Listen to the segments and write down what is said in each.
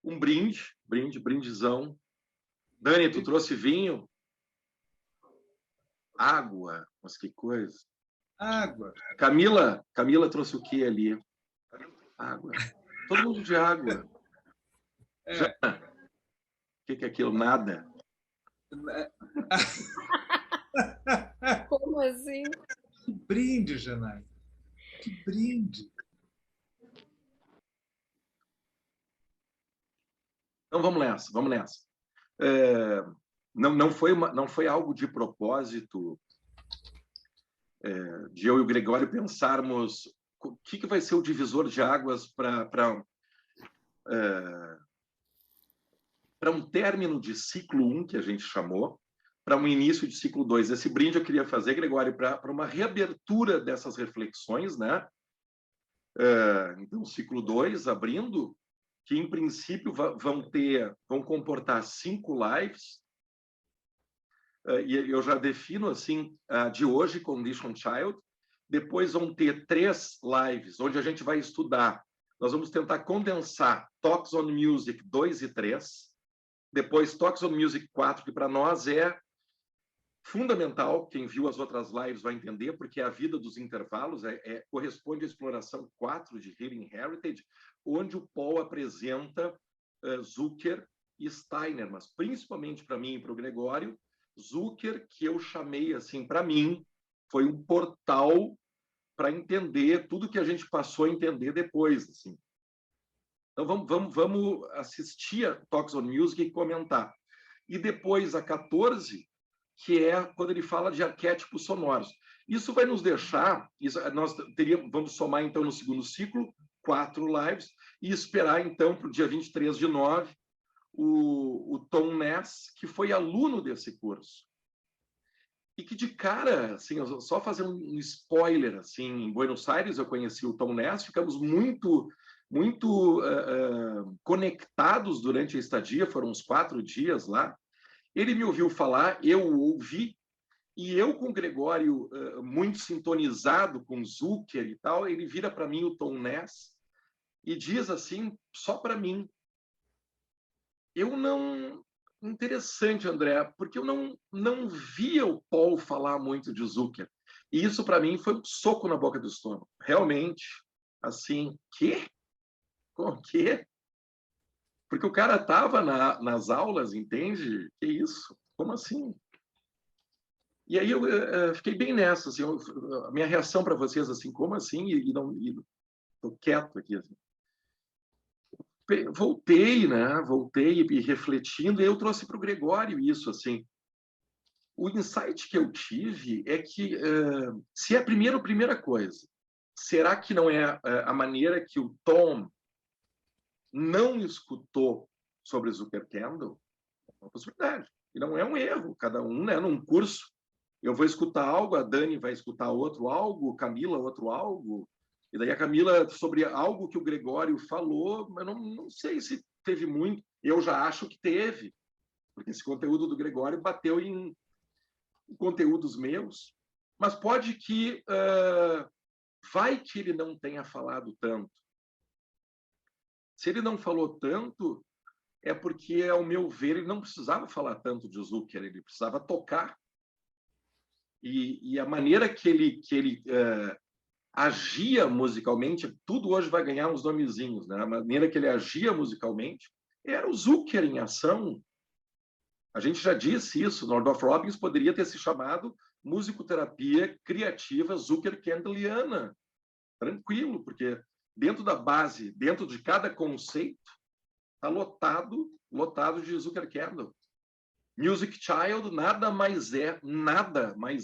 um brindezão. Dani, tu trouxe vinho? Água, mas que coisa. Água. Camila trouxe o que ali? Água. Todo mundo de água. Jana, o que é aquilo? Nada. Como assim? Que brinde, Janai. Que brinde. Então vamos nessa. Não foi algo de propósito de eu e o Gregório pensarmos o que vai ser o divisor de águas para um término de ciclo 1, que a gente chamou, para um início de ciclo 2. Esse brinde eu queria fazer, Gregório, para uma reabertura dessas reflexões, né? Então, ciclo 2 abrindo, que em princípio vão comportar 5 lives, e eu já defino assim, de hoje, Condition Child. Depois vão ter 3 lives, onde a gente vai estudar. Nós vamos tentar condensar Talks on Music 2 e 3, depois Talks on Music 4, que para nós é fundamental. Quem viu as outras lives vai entender, porque a vida dos intervalos corresponde à exploração 4 de Healing Heritage, onde o Paul apresenta Zucker e Steiner, mas principalmente para mim e para o Gregório, Zucker, que eu chamei, assim, para mim, foi um portal para entender tudo que a gente passou a entender depois, assim. Então, vamos assistir a Talks on Music e comentar. E depois, a 14, que é quando ele fala de arquétipos sonoros. Isso vai nos deixar... vamos somar, então, no segundo ciclo, 4 lives, e esperar, então, para o dia 23/9, o Tom Ness, que foi aluno desse curso. E que, de cara, assim, só fazer um spoiler, assim, em Buenos Aires eu conheci o Tom Ness, ficamos muito conectados durante a estadia, foram uns 4 dias lá. Ele me ouviu falar, eu o ouvi, e eu com o Gregório muito sintonizado com Zucker e tal, ele vira para mim o Tom Ness e diz assim, só para mim, interessante, André, porque eu não via o Paul falar muito de Zucker. E isso, para mim, foi um soco na boca do estômago. Realmente, assim, quê? Como quê? Porque o cara estava nas aulas, entende? Que isso? Como assim? E aí eu fiquei bem nessa, assim, a minha reação para vocês, assim, como assim? Estou quieto aqui, assim. Voltei, né? Voltei e refletindo, e eu trouxe para o Gregório isso, assim. O insight que eu tive é que, se é a primeira coisa, será que não é a maneira que o Tom não escutou sobre Zuckerkandl? É uma possibilidade. E não é um erro. Cada um, né, num curso, eu vou escutar algo, a Dani vai escutar outro algo, Camila outro algo, e daí a Camila sobre algo que o Gregório falou, mas não sei se teve muito. Eu já acho que teve, porque esse conteúdo do Gregório bateu em conteúdos meus, mas pode que vai que ele não tenha falado tanto. Se ele não falou tanto, é porque, ao meu ver, ele não precisava falar tanto de Zucker, ele precisava tocar. E a maneira que ele agia musicalmente, tudo hoje vai ganhar uns nomezinhos, né? A maneira que ele agia musicalmente era o Zucker em ação. A gente já disse isso, Nordorf Robbins poderia ter se chamado musicoterapia criativa Zucker-Kendaliana. Tranquilo, porque dentro da base, dentro de cada conceito, está lotado de Zucker-Kendall. Music Child nada mais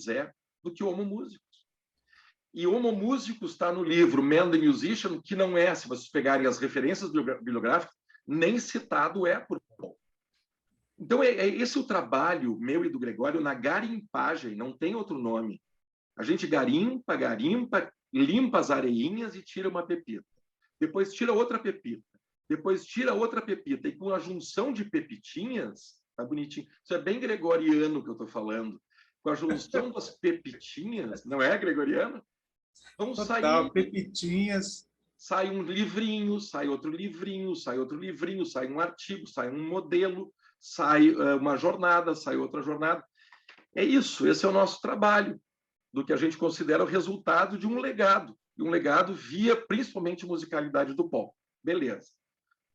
é do que Homo Musicus. E Homo Musicus está no livro Man the Musician, que não é, se vocês pegarem as referências bibliográficas, nem citado é por Paul. Então, esse o trabalho meu e do Gregório na garimpagem, não tem outro nome. A gente garimpa, limpa as areinhas e tira uma pepita. Depois tira outra pepita. Depois tira outra pepita. E com a junção de pepitinhas, tá bonitinho. Isso é bem gregoriano que eu estou falando. Com a junção das pepitinhas, não é gregoriano? Vão Total, sair pepitinhas. sai um livrinho, sai outro livrinho, sai outro livrinho, sai um artigo, sai um modelo, sai uma jornada, sai outra jornada. É isso, esse é o nosso trabalho, do que a gente considera o resultado de um legado via, principalmente, musicalidade do Paul. Beleza.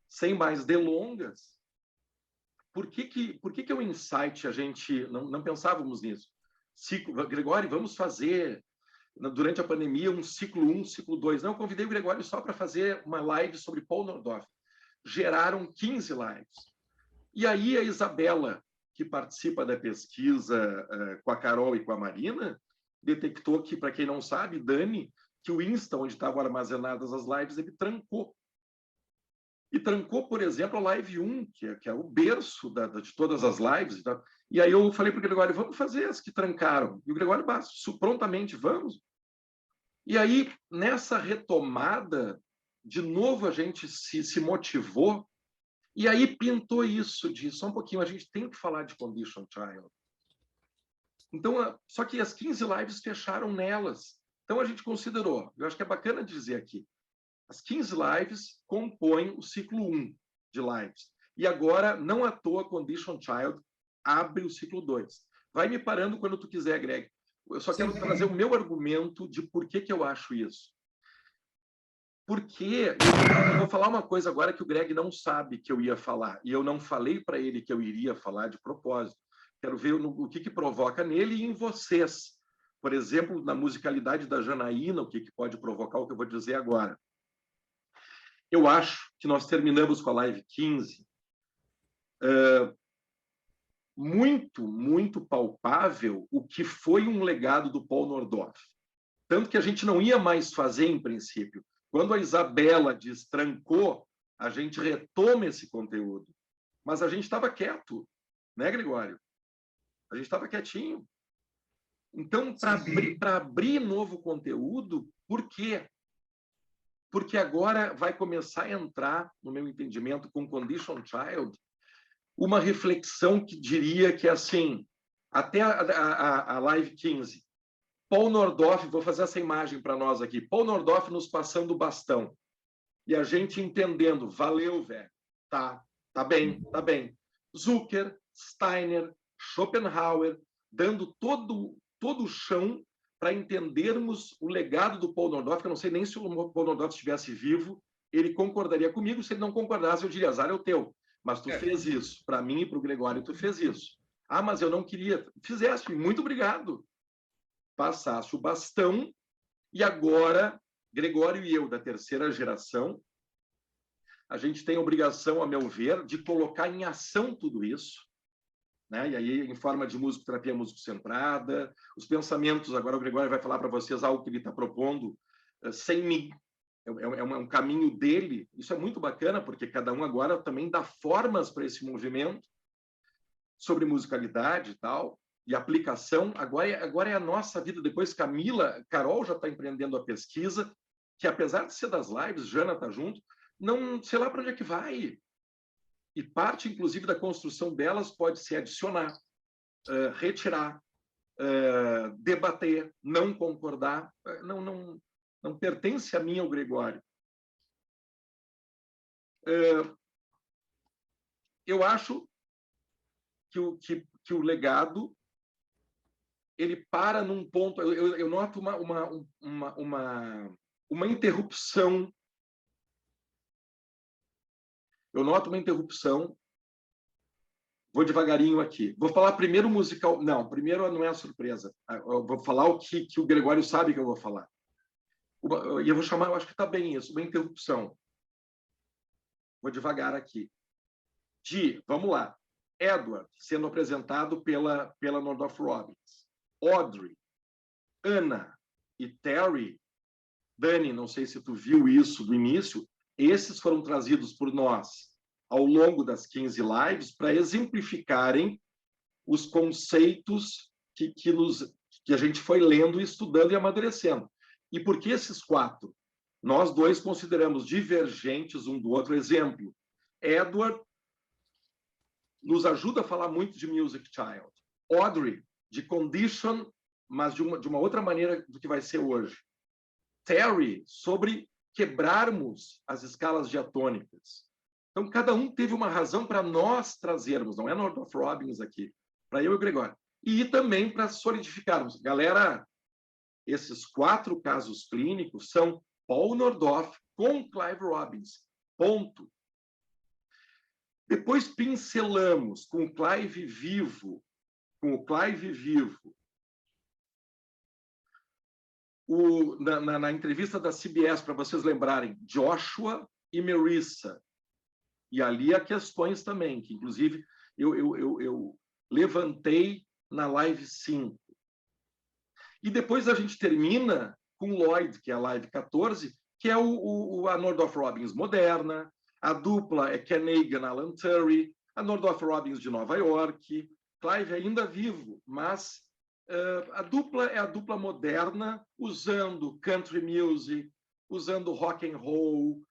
Sem mais delongas, por que é um insight? A gente não pensávamos nisso. Gregório, vamos fazer, durante a pandemia, um ciclo 1, ciclo 2. Não, eu convidei o Gregório só para fazer uma live sobre Paul Nordorf. Geraram 15 lives. E aí a Isabela, que participa da pesquisa com a Carol e com a Marina, detectou que, para quem não sabe, Dani, que o Insta, onde estavam armazenadas as lives, ele trancou. E trancou, por exemplo, a live 1, que é o berço de todas as lives. E aí eu falei para o Gregório, vamos fazer as que trancaram. E o Gregório, prontamente, vamos. E aí, nessa retomada, de novo a gente se motivou. E aí pintou isso, de só um pouquinho, a gente tem que falar de Condition Child. Então, só que as 15 lives fecharam nelas. Então, a gente considerou, eu acho que é bacana dizer aqui, as 15 lives compõem o ciclo 1 de lives. E agora, não à toa, Condition Child abre o ciclo 2. Vai me parando quando tu quiser, Greg. Eu só quero trazer o meu argumento de por que eu acho isso. Porque eu vou falar uma coisa agora que o Greg não sabe que eu ia falar, e eu não falei para ele que eu iria falar de propósito. Quero ver o que provoca nele e em vocês. Por exemplo, na musicalidade da Janaína, o que pode provocar o que eu vou dizer agora. Eu acho que nós terminamos com a live 15 muito palpável o que foi um legado do Paul Nordorf. Tanto que a gente não ia mais fazer, em princípio. Quando a Isabela destrancou, a gente retoma esse conteúdo. Mas a gente estava quieto, né, Gregório? A gente estava quietinho. Então, para abrir novo conteúdo, por quê? Porque agora vai começar a entrar, no meu entendimento, com Condition Child, uma reflexão que diria que, assim, até a live 15, Paul Nordorf, vou fazer essa imagem para nós aqui, Paul Nordorf nos passando o bastão, e a gente entendendo, valeu, velho, tá bem. Zucker, Steiner, Schopenhauer, dando todo o chão para entendermos o legado do Paul Nordorf, que eu não sei nem se o Paul Nordorf estivesse vivo, ele concordaria comigo, se ele não concordasse, eu diria, azar é o teu, mas tu fez isso, para mim e para o Gregório, tu fez isso. Ah, mas eu não queria. Fizeste, muito obrigado. Passaste o bastão, e agora, Gregório e eu, da terceira geração, a gente tem a obrigação, a meu ver, de colocar em ação tudo isso, né? E aí, em forma de musicoterapia músico-centrada, os pensamentos, agora o Gregório vai falar para vocês algo que ele está propondo sem mim. É um caminho dele. Isso é muito bacana, porque cada um agora também dá formas para esse movimento sobre musicalidade e tal, e aplicação. Agora é a nossa vida. Depois, Carol já está empreendendo a pesquisa, que apesar de ser das lives, Jana está junto, não sei lá para onde é que vai. E parte, inclusive, da construção delas pode ser adicionar, retirar, debater, não concordar. Não pertence a mim, ao Gregório. Eu acho que o legado ele para num ponto. Eu noto uma interrupção. Eu noto uma interrupção. Vou devagarinho aqui. Vou falar primeiro musical. Não, primeiro não é a surpresa. Eu vou falar o que o Gregório sabe que eu vou falar. E eu vou chamar, eu acho que está bem isso, uma interrupção. Vou devagar aqui. Vamos lá. Edward, sendo apresentado pela Nordorf Robbins. Audrey, Ana e Terry. Dani, não sei se tu viu isso do início, esses foram trazidos por nós ao longo das 15 lives para exemplificarem os conceitos que a gente foi lendo, estudando e amadurecendo. E por que esses 4? Nós 2 consideramos divergentes um do outro. Exemplo, Edward nos ajuda a falar muito de Music Child. Audrey, de Condition, mas de uma outra maneira do que vai ser hoje. Terry, sobre quebrarmos as escalas diatônicas. Então, cada um teve uma razão para nós trazermos, não é Nordhoff Robbins aqui, para eu e o Gregório. E também para solidificarmos. Galera, esses 4 casos clínicos são Paul Nordhoff com Clive Robbins. Ponto. Depois pincelamos com o Clive vivo, na entrevista da CBS, para vocês lembrarem, Joshua e Marissa. E ali há questões também, que inclusive eu levantei na live 5. E depois a gente termina com Lloyd, que é a live 14, que é a Nordhoff Robbins moderna, a dupla é Ken Hagan, Alan Turing, a Nordhoff Robbins de Nova York, Clive ainda vivo, mas a dupla é a dupla moderna, usando country music, usando rock and roll,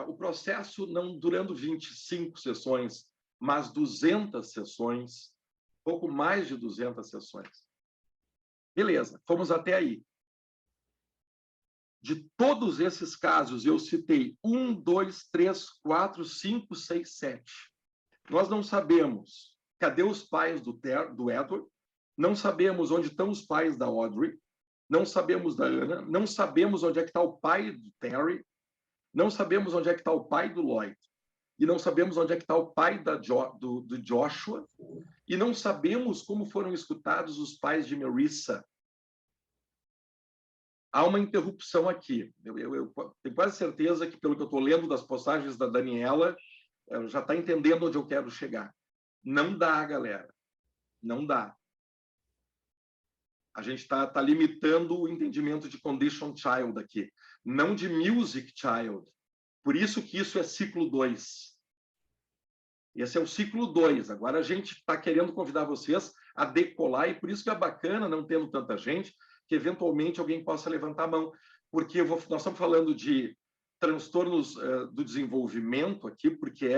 o processo não durando 25 sessões, mas 200 sessões, pouco mais de 200 sessões. Beleza, fomos até aí. De todos esses casos, eu citei 1, 2, 3, 4, 5, 6, 7. Nós não sabemos cadê os pais do Edward, não sabemos onde estão os pais da Audrey, não sabemos da Anna, não sabemos onde é que está o pai do Terry, não sabemos onde é que está o pai do Lloyd, e não sabemos onde é que está o pai do Joshua, e não sabemos como foram escutados os pais de Marissa. Há uma interrupção aqui. Eu tenho quase certeza que, pelo que eu estou lendo das postagens da Daniela, ela já está entendendo onde eu quero chegar. Não dá, galera. Não dá. A gente está limitando o entendimento de condition child aqui, não de music child. Por isso que isso é ciclo 2. Esse é o ciclo 2. Agora a gente está querendo convidar vocês a decolar, e por isso que é bacana, não tendo tanta gente, que eventualmente alguém possa levantar a mão, porque nós estamos falando de transtornos do desenvolvimento aqui, porque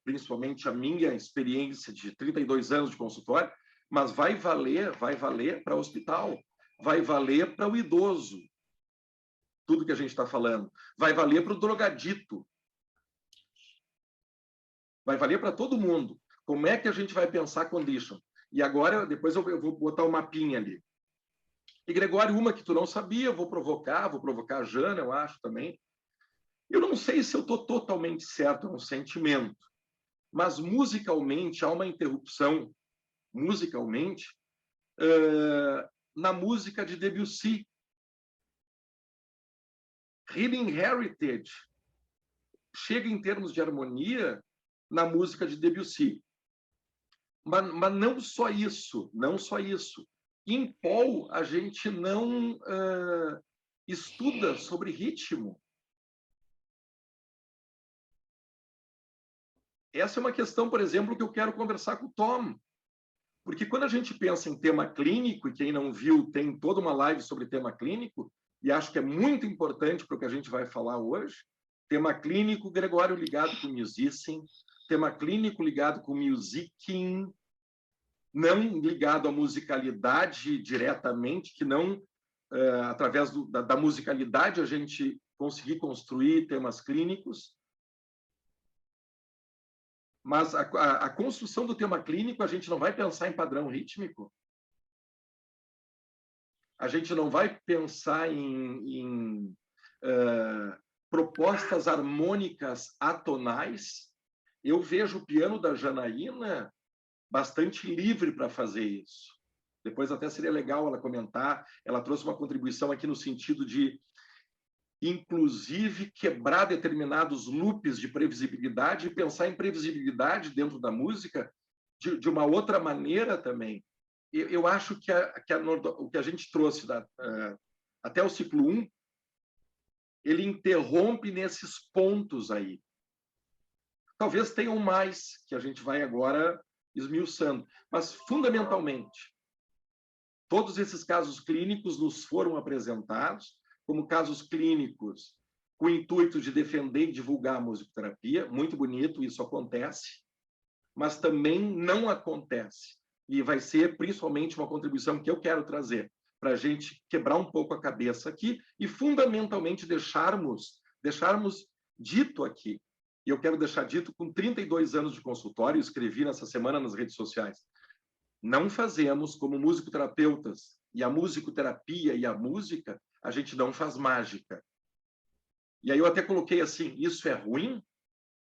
principalmente a minha experiência de 32 anos de consultório, mas vai valer para o hospital, vai valer para o idoso, tudo que a gente está falando, vai valer para o drogadito, vai valer para todo mundo. Como é que a gente vai pensar condition? E agora, depois eu vou botar o mapinha ali. E, Gregório, uma que tu não sabia, eu vou provocar a Jana, eu acho também. Eu não sei se eu estou totalmente certo, é um sentimento, mas musicalmente há uma interrupção, na música de Debussy. Healing Heritage chega em termos de harmonia na música de Debussy. Mas não só isso, não só isso. Em Paul, a gente não estuda sobre ritmo. Essa é uma questão, por exemplo, que eu quero conversar com o Tom. Porque quando a gente pensa em tema clínico, e quem não viu, tem toda uma live sobre tema clínico, e acho que é muito importante para o que a gente vai falar hoje, tema clínico, Gregório ligado com musicing, tema clínico ligado com musicking, não ligado à musicalidade diretamente, que não, através da musicalidade, a gente conseguir construir temas clínicos. Mas a construção do tema clínico, a gente não vai pensar em padrão rítmico. A gente não vai pensar em propostas harmônicas atonais. Eu vejo o piano da Janaína bastante livre para fazer isso. Depois até seria legal ela comentar. Ela trouxe uma contribuição aqui no sentido de, inclusive, quebrar determinados loops de previsibilidade e pensar em previsibilidade dentro da música de uma outra maneira também. Eu acho que o que a gente trouxe até o ciclo 1, ele interrompe nesses pontos aí. Talvez tenham mais, que a gente vai agora esmiuçando. Mas, fundamentalmente, todos esses casos clínicos nos foram apresentados como casos clínicos com o intuito de defender e divulgar a musicoterapia. Muito bonito, isso acontece, mas também não acontece. E vai ser principalmente uma contribuição que eu quero trazer. para a gente quebrar um pouco a cabeça aqui e, fundamentalmente, deixarmos dito aqui, e eu quero deixar dito com 32 anos de consultório, escrevi nessa semana nas redes sociais, não fazemos como musicoterapeutas, e a musicoterapia e a música, a gente não faz mágica. E aí eu até coloquei assim, isso é ruim?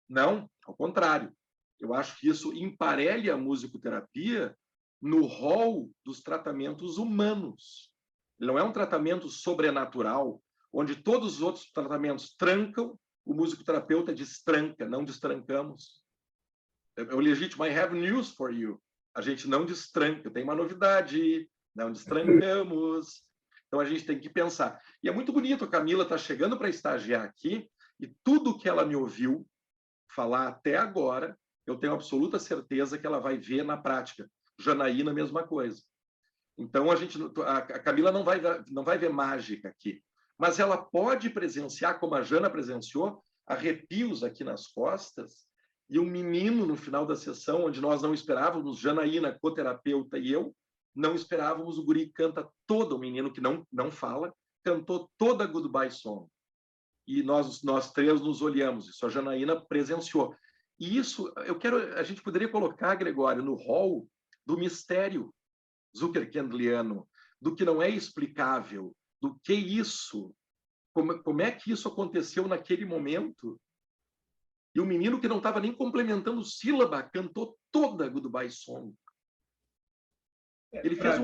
Não, ao contrário. Eu acho que isso emparelha a musicoterapia no rol dos tratamentos humanos. Ele não é um tratamento sobrenatural, onde todos os outros tratamentos trancam, o musicoterapeuta destranca, não destrancamos. É o legítimo, I have news for you. A gente não destranca, tem uma novidade, não destrancamos. Então a gente tem que pensar. E é muito bonito, a Camila está chegando para estagiar aqui, e tudo que ela me ouviu falar até agora, eu tenho absoluta certeza que ela vai ver na prática. Janaína, a mesma coisa. Então, a Camila não vai ver mágica aqui, mas ela pode presenciar, como a Jana presenciou, arrepios aqui nas costas, e um menino, no final da sessão, onde nós não esperávamos, Janaína, coterapeuta, e eu, não esperávamos, o guri canta todo, o menino que não fala, cantou toda a Goodbye Song. E nós três nos olhamos, isso a Janaína presenciou. E isso, a gente poderia colocar, Gregório, no rol do mistério zuckerkandliano, do que não é explicável, do que isso, como é que isso aconteceu naquele momento. E o menino que não estava nem complementando sílaba, cantou toda a Goodbye Song. Ele fez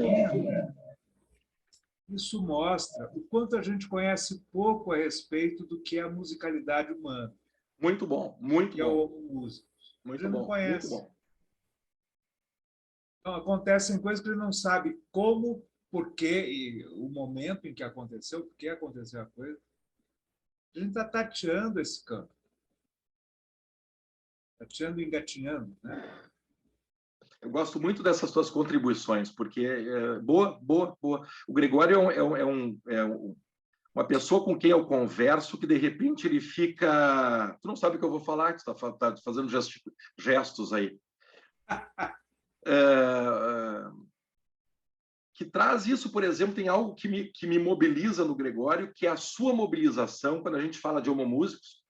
Isso mostra o quanto a gente conhece pouco a respeito do que é a musicalidade humana. Muito bom, muito que bom. É o músico. Muito a gente bom, não conhece. muito bom. Então, acontecem coisas que ele não sabe como, por quê, e o momento em que aconteceu, por que aconteceu a coisa. A gente está tateando esse campo. Tateando e engatinhando, né? Eu gosto muito dessas tuas contribuições, porque boa. O Gregório uma pessoa com quem eu converso que, de repente, ele fica... Tu não sabe o que eu vou falar, que tu está fazendo gestos aí. Que traz isso, por exemplo, tem algo que me mobiliza no Gregório, que é a sua mobilização, quando a gente fala de homomúsicos.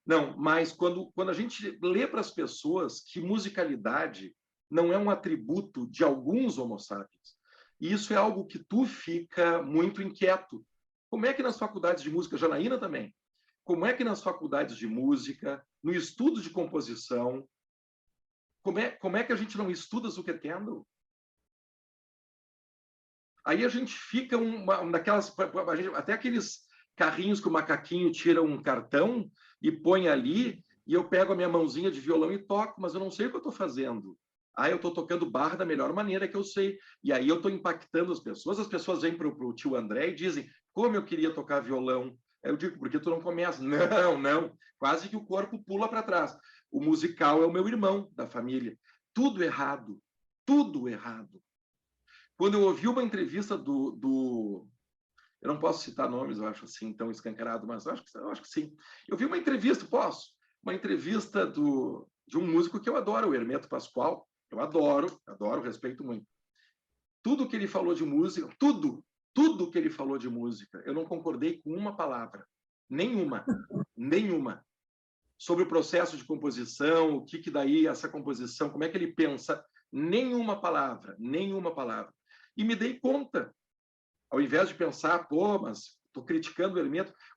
Não, mas quando a gente lê para as pessoas que musicalidade não é um atributo de alguns homo sapiens. E isso é algo que tu fica muito inquieto. Como é que nas faculdades de música, Janaína também, como é que nas faculdades de música, no estudo de composição, como é que a gente não estuda Zuckerkandl? Aí a gente fica naquelas... Até aqueles carrinhos que o macaquinho tira um cartão e põe ali, e eu pego a minha mãozinha de violão e toco, mas eu não sei o que eu estou fazendo. Eu estou tocando barra da melhor maneira que eu sei. E aí eu estou impactando as pessoas vêm para o tio André e dizem, como eu queria tocar violão. Aí eu digo, por que tu não começa? Não. Quase que o corpo pula para trás. O musical é o meu irmão da família. Tudo errado. Tudo errado. Quando eu ouvi uma entrevista do... Eu não posso citar nomes, eu acho assim, tão escancarado, mas eu acho que sim. Eu vi uma entrevista, posso? Uma entrevista de um músico que eu adoro, o Hermeto Pascoal. Eu adoro, respeito muito. Tudo que ele falou de música, tudo que ele falou de música, eu não concordei com uma palavra. Nenhuma. Sobre o processo de composição, o que daí essa composição, como é que ele pensa. Nenhuma palavra. E me dei conta, ao invés de pensar, mas estou criticando o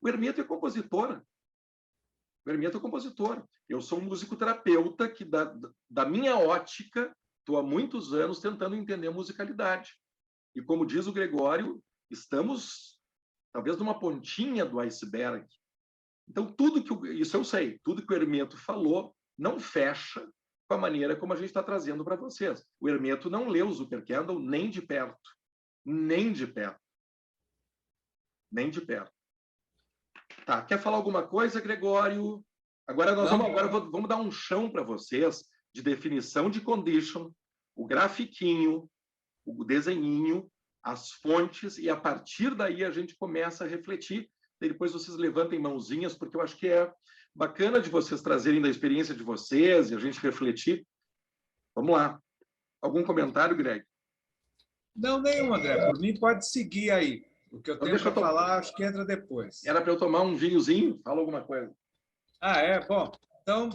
Hermeto é compositor. Eu sou um musicoterapeuta que, da minha ótica, estou há muitos anos tentando entender musicalidade. E, como diz o Gregório, estamos, talvez, numa pontinha do iceberg. Então, isso eu sei, tudo que o Hermeto falou não fecha com a maneira como a gente está trazendo para vocês. O Hermeto não leu o Zuckerkandl nem de perto. Tá, quer falar alguma coisa, Gregório? Agora vamos dar um chão para vocês de definição de condition, o grafiquinho, o desenhinho, as fontes, e a partir daí a gente começa a refletir. E depois vocês levantem mãozinhas, porque eu acho que é bacana de vocês trazerem da experiência de vocês e a gente refletir. Vamos lá. Algum comentário, Greg? Não, nenhum, André. Por mim, pode seguir aí. O que eu Então, tenho deixa para eu tomar. falar, acho que entra depois. Era para eu tomar um vinhozinho? Fala alguma coisa. Ah, é? Bom, então,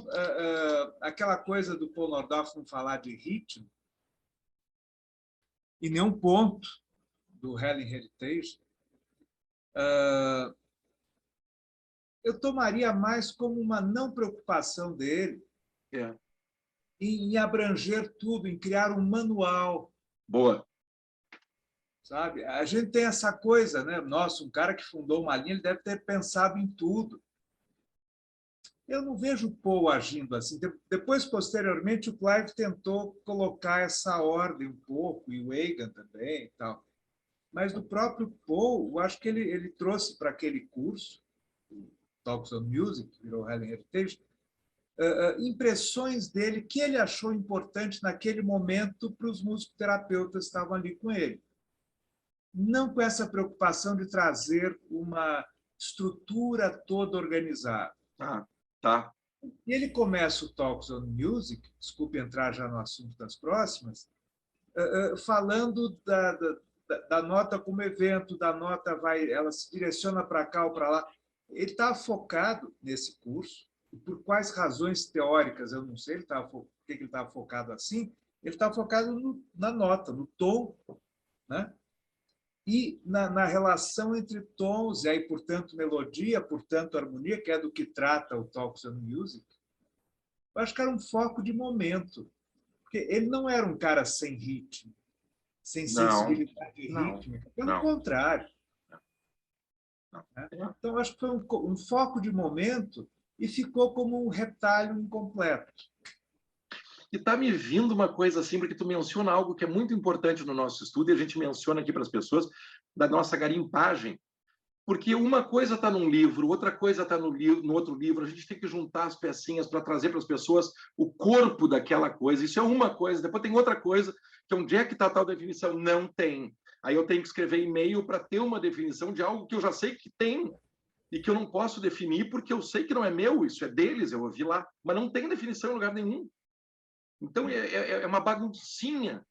aquela coisa do Paul Nordhoff não falar de ritmo, em nenhum ponto do Helen Heritage, eu tomaria mais como uma não preocupação dele É. em abranger tudo, em criar um manual, Boa. sabe? A gente tem essa coisa, né? Nossa, um cara que fundou uma linha, ele deve ter pensado em tudo. Eu não vejo o Paul agindo assim. Depois, posteriormente, o Clive tentou colocar essa ordem um pouco, e o Egan também e tal. Mas do próprio Paul, eu acho que ele trouxe para aquele curso, o Talks on Music, que virou Helen Heritage, impressões dele que ele achou importante naquele momento para os musicoterapeutas que estavam ali com ele. Não com essa preocupação de trazer uma estrutura toda organizada. Ah, tá. E ele começa o Talks on Music, desculpe entrar já no assunto das próximas, falando da nota como evento, da nota ela se direciona para cá ou para lá. Ele está focado nesse curso, e por quais razões teóricas, eu não sei por que ele estava focado assim, ele está focado na nota, no tom, né? E na relação entre tons, e aí, portanto, melodia, portanto, harmonia, que é do que trata o Talks on Music. Eu acho que era um foco de momento, porque ele não era um cara sem ritmo, sem Não, sensibilidade não, rítmica, pelo não, contrário. não. Né? Então, acho que foi um foco de momento e ficou como um retalho incompleto. E está me vindo uma coisa assim, porque tu menciona algo que é muito importante no nosso estudo, e a gente menciona aqui para as pessoas, da nossa garimpagem. Porque uma coisa está num livro, outra coisa está no outro livro, a gente tem que juntar as pecinhas para trazer para as pessoas o corpo daquela coisa. Isso é uma coisa. Depois tem outra coisa, que é onde é que está a tal definição? Não tem. Aí eu tenho que escrever e-mail para ter uma definição de algo que eu já sei que tem e que eu não posso definir porque eu sei que não é meu, isso é deles, eu ouvi lá, mas não tem definição em lugar nenhum. Então é uma baguncinha.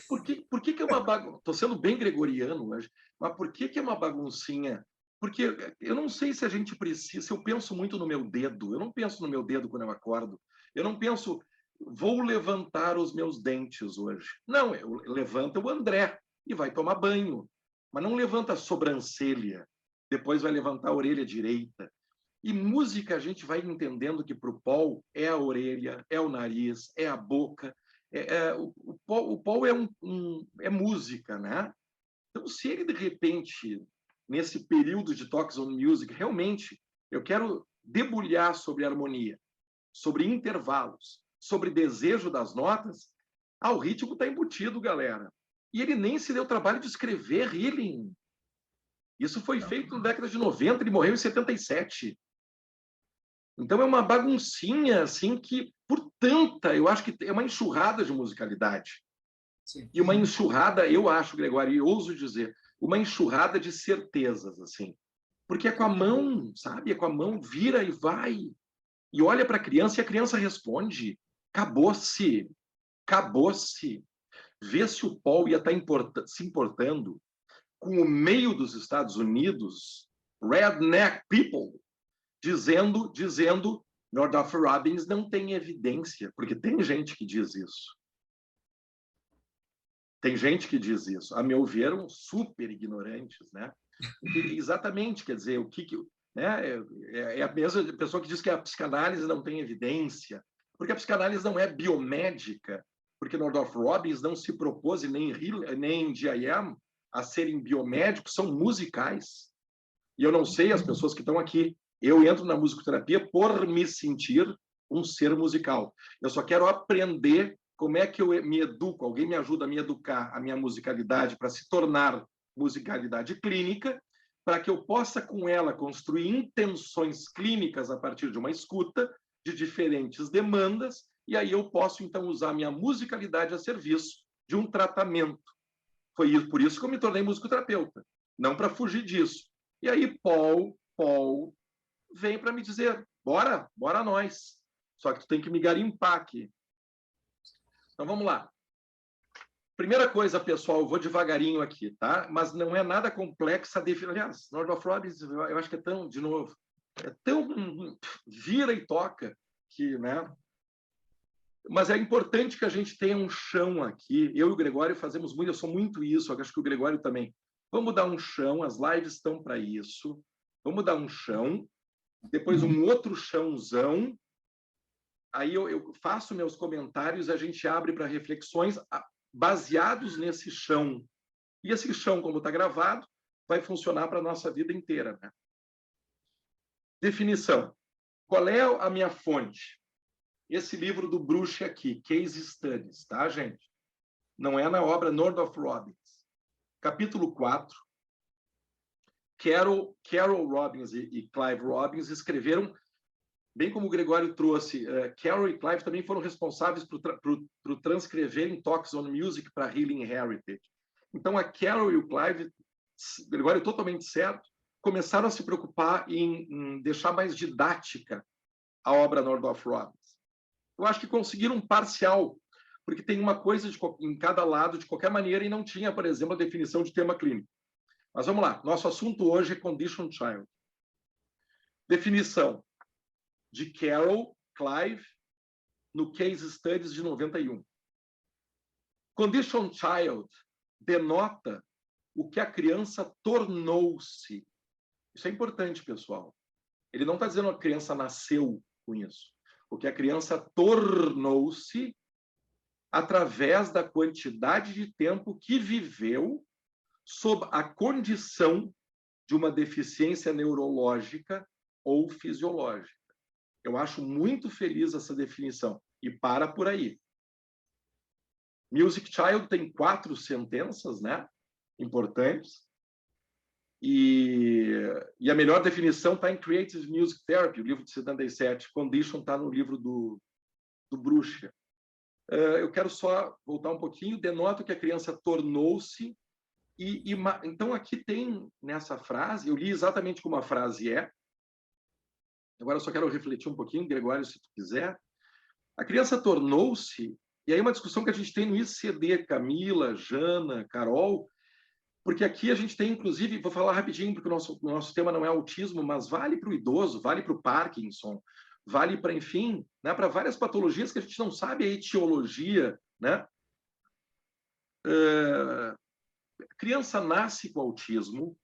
Por que é uma bagunça? Estou sendo bem gregoriano hoje, mas por que é uma baguncinha? Porque eu não sei se a gente precisa, se eu penso muito no meu dedo, eu não penso no meu dedo quando eu acordo, eu não penso, vou levantar os meus dentes hoje. Não, eu levanto o André e vai tomar banho, mas não levanta a sobrancelha, depois vai levantar a orelha direita. E música a gente vai entendendo que para o Paul é a orelha, é o nariz, é a boca. O Paul é música, né? Então, se ele, de repente, nesse período de Talks on Music, realmente, eu quero debulhar sobre harmonia, sobre intervalos, sobre desejo das notas, o ritmo está embutido, galera. E ele nem se deu o trabalho de escrever Healing. Isso foi feito na década de 90, ele morreu em 77. Então é uma baguncinha, assim, que, por tanta, eu acho que é uma enxurrada de musicalidade. Sim. E uma enxurrada, eu acho, Gregório, e ouso dizer, uma enxurrada de certezas, assim. Porque é com a mão, sabe? É com a mão, vira e vai. E olha para a criança e a criança responde. Acabou-se. Acabou-se. Vê se o Paul ia estar se importando com o meio dos Estados Unidos, redneck people, dizendo Nordhoff Robbins não tem evidência, porque tem gente que diz isso. Tem gente que diz isso. A meu ver, eram super ignorantes, né? Exatamente, quer dizer, o que né? É a mesma pessoa que diz que a psicanálise não tem evidência, porque a psicanálise não é biomédica, porque Nordhoff Robbins não se propôs, e nem DIM, a serem biomédicos, são musicais. E eu não sei as pessoas que estão aqui. Eu entro na musicoterapia por me sentir um ser musical. Eu só quero aprender como é que eu me educo. Alguém me ajuda a me educar a minha musicalidade para se tornar musicalidade clínica, para que eu possa, com ela, construir intenções clínicas a partir de uma escuta de diferentes demandas, e aí eu posso, então, usar a minha musicalidade a serviço de um tratamento. Foi por isso que eu me tornei musicoterapeuta, não para fugir disso. E aí Paul vem para me dizer, bora nós. Só que tu tem que me garimpar aqui. Então vamos lá. Primeira coisa, pessoal, eu vou devagarinho aqui, tá? Mas não é nada complexa a definição. Aliás, North of Robbins, eu acho que é tão, de novo, é tão vira e toca que, né? Mas é importante que a gente tenha um chão aqui. Eu e o Gregório fazemos muito, eu sou muito isso, eu acho que o Gregório também. Vamos dar um chão, as lives estão para isso. Vamos dar um chão, depois um outro chãozão. Aí eu faço meus comentários, a gente abre para reflexões baseados nesse chão. E esse chão, como está gravado, vai funcionar para a nossa vida inteira, né? Definição. Qual é a minha fonte? Esse livro do Bruce aqui, Case Studies, tá, gente? Não é na obra North of Robbins. Capítulo 4. Carol Robbins e Clive Robbins escreveram, bem como o Gregório trouxe, Carol e Clive também foram responsáveis por transcreverem Talks on Music para Healing Heritage. Então, a Carol e o Clive, Gregório totalmente certo, começaram a se preocupar em deixar mais didática a obra North of Robbins. Eu acho que conseguiram um parcial, porque tem uma coisa em cada lado, de qualquer maneira, e não tinha, por exemplo, a definição de tema clínico. Mas vamos lá, nosso assunto hoje é Conditioned Child. Definição de Carol, Clive, no Case Studies de 91. Conditioned Child denota o que a criança tornou-se. Isso é importante, pessoal. Ele não está dizendo que a criança nasceu com isso. O que a criança tornou-se através da quantidade de tempo que viveu sob a condição de uma deficiência neurológica ou fisiológica. Eu acho muito feliz essa definição. E para por aí. Music Child tem 4 sentenças, né? Importantes. E a melhor definição está em Creative Music Therapy, o livro de 77. Condition está no livro do Bruce. Eu quero só voltar um pouquinho. Denota que a criança tornou-se. Então, aqui tem, nessa frase, eu li exatamente como a frase é. Agora eu só quero refletir um pouquinho, Gregório, se tu quiser. A criança tornou-se, e aí uma discussão que a gente tem no ICD, Camila, Jana, Carol, porque aqui a gente tem, inclusive, vou falar rapidinho, porque o nosso tema não é autismo, mas vale para o idoso, vale para o Parkinson, vale para, enfim, né, para várias patologias que a gente não sabe a etiologia, né? A criança nasce com autismo,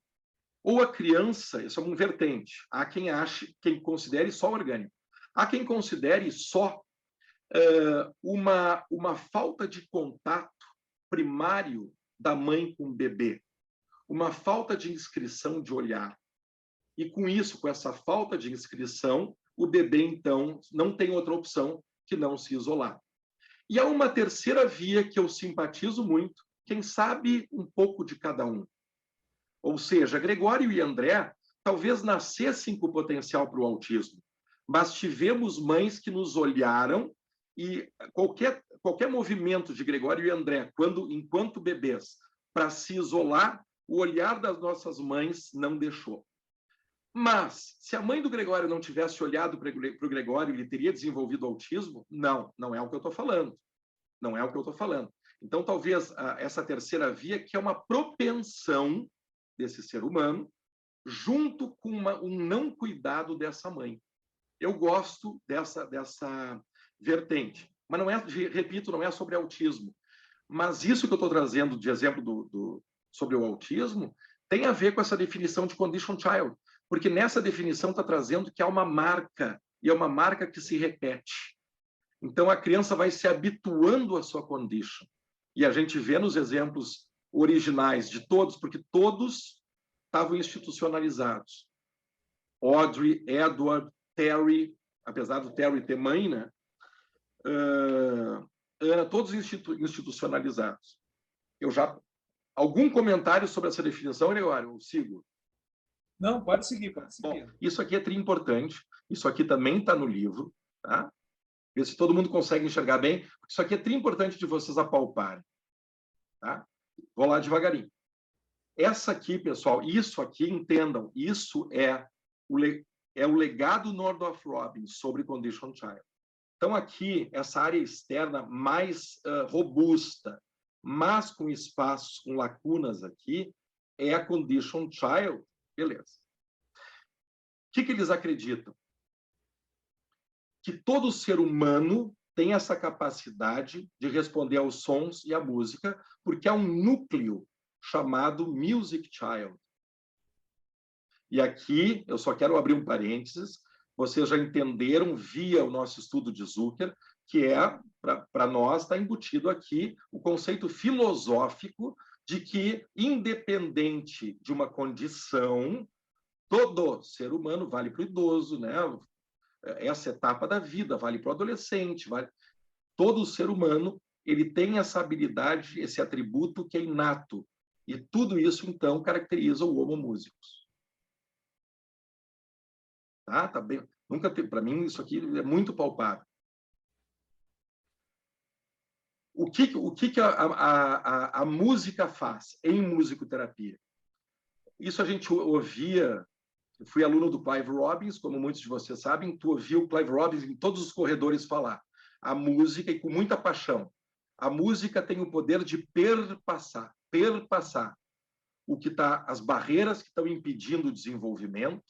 ou a criança, isso é um vertente, há quem ache, quem considere só orgânico, há quem considere só uma falta de contato primário da mãe com o bebê, uma falta de inscrição de olhar. E com isso, com essa falta de inscrição, o bebê, então, não tem outra opção que não se isolar. E há uma terceira via que eu simpatizo muito, quem sabe um pouco de cada um. Ou seja, Gregório e André talvez nascessem com potencial para o autismo, mas tivemos mães que nos olharam e qualquer movimento de Gregório e André, enquanto bebês, para se isolar, o olhar das nossas mães não deixou. Mas, se a mãe do Gregório não tivesse olhado para o Gregório, ele teria desenvolvido autismo? Não, não é o que eu estou falando. Não é o que eu estou falando. Então, talvez essa terceira via, que é uma propensão desse ser humano, junto com um não cuidado dessa mãe. Eu gosto dessa vertente. Mas não é, repito, não é sobre autismo. Mas isso que eu estou trazendo de exemplo sobre o autismo tem a ver com essa definição de Conditioned Child. Porque nessa definição está trazendo que há uma marca, e é uma marca que se repete. Então, a criança vai se habituando à sua condition. E a gente vê nos exemplos originais de todos, porque todos estavam institucionalizados. Audrey, Edward, Terry, apesar do Terry ter mãe, né? Todos institucionalizados. Algum comentário sobre essa definição, Gregório? Eu sigo. Não, pode seguir, pode seguir. Bom, isso aqui é tri importante, isso aqui também está no livro, tá? Ver se todo mundo consegue enxergar bem, porque isso aqui é tri importante de vocês apalparem, tá? Vou lá devagarinho. Essa aqui, pessoal, isso aqui, entendam, isso é o legado North of Robbins sobre Conditioned Child. Então, aqui, essa área externa mais robusta, mas com espaços, com lacunas aqui, é a condition child. Beleza. O que eles acreditam? Que todo ser humano tem essa capacidade de responder aos sons e à música, porque há um núcleo chamado music child. E aqui, eu só quero abrir um parênteses, vocês já entenderam via o nosso estudo de Zucker, que para nós, está embutido aqui o conceito filosófico de que, independente de uma condição, todo ser humano, vale para o idoso, né? Essa etapa da vida, vale para o adolescente, vale... todo ser humano ele tem essa habilidade, esse atributo que é inato. E tudo isso, então, caracteriza o homo musicus. Tá bem. Nunca para mim, isso aqui é muito palpável. O que a música faz em musicoterapia? Isso a gente ouvia. Eu fui aluno do Clive Robbins, como muitos de vocês sabem, tu ouvia o Clive Robbins em todos os corredores falar. A música, e com muita paixão, a música tem o poder de perpassar o que tá, as barreiras que estão impedindo o desenvolvimento,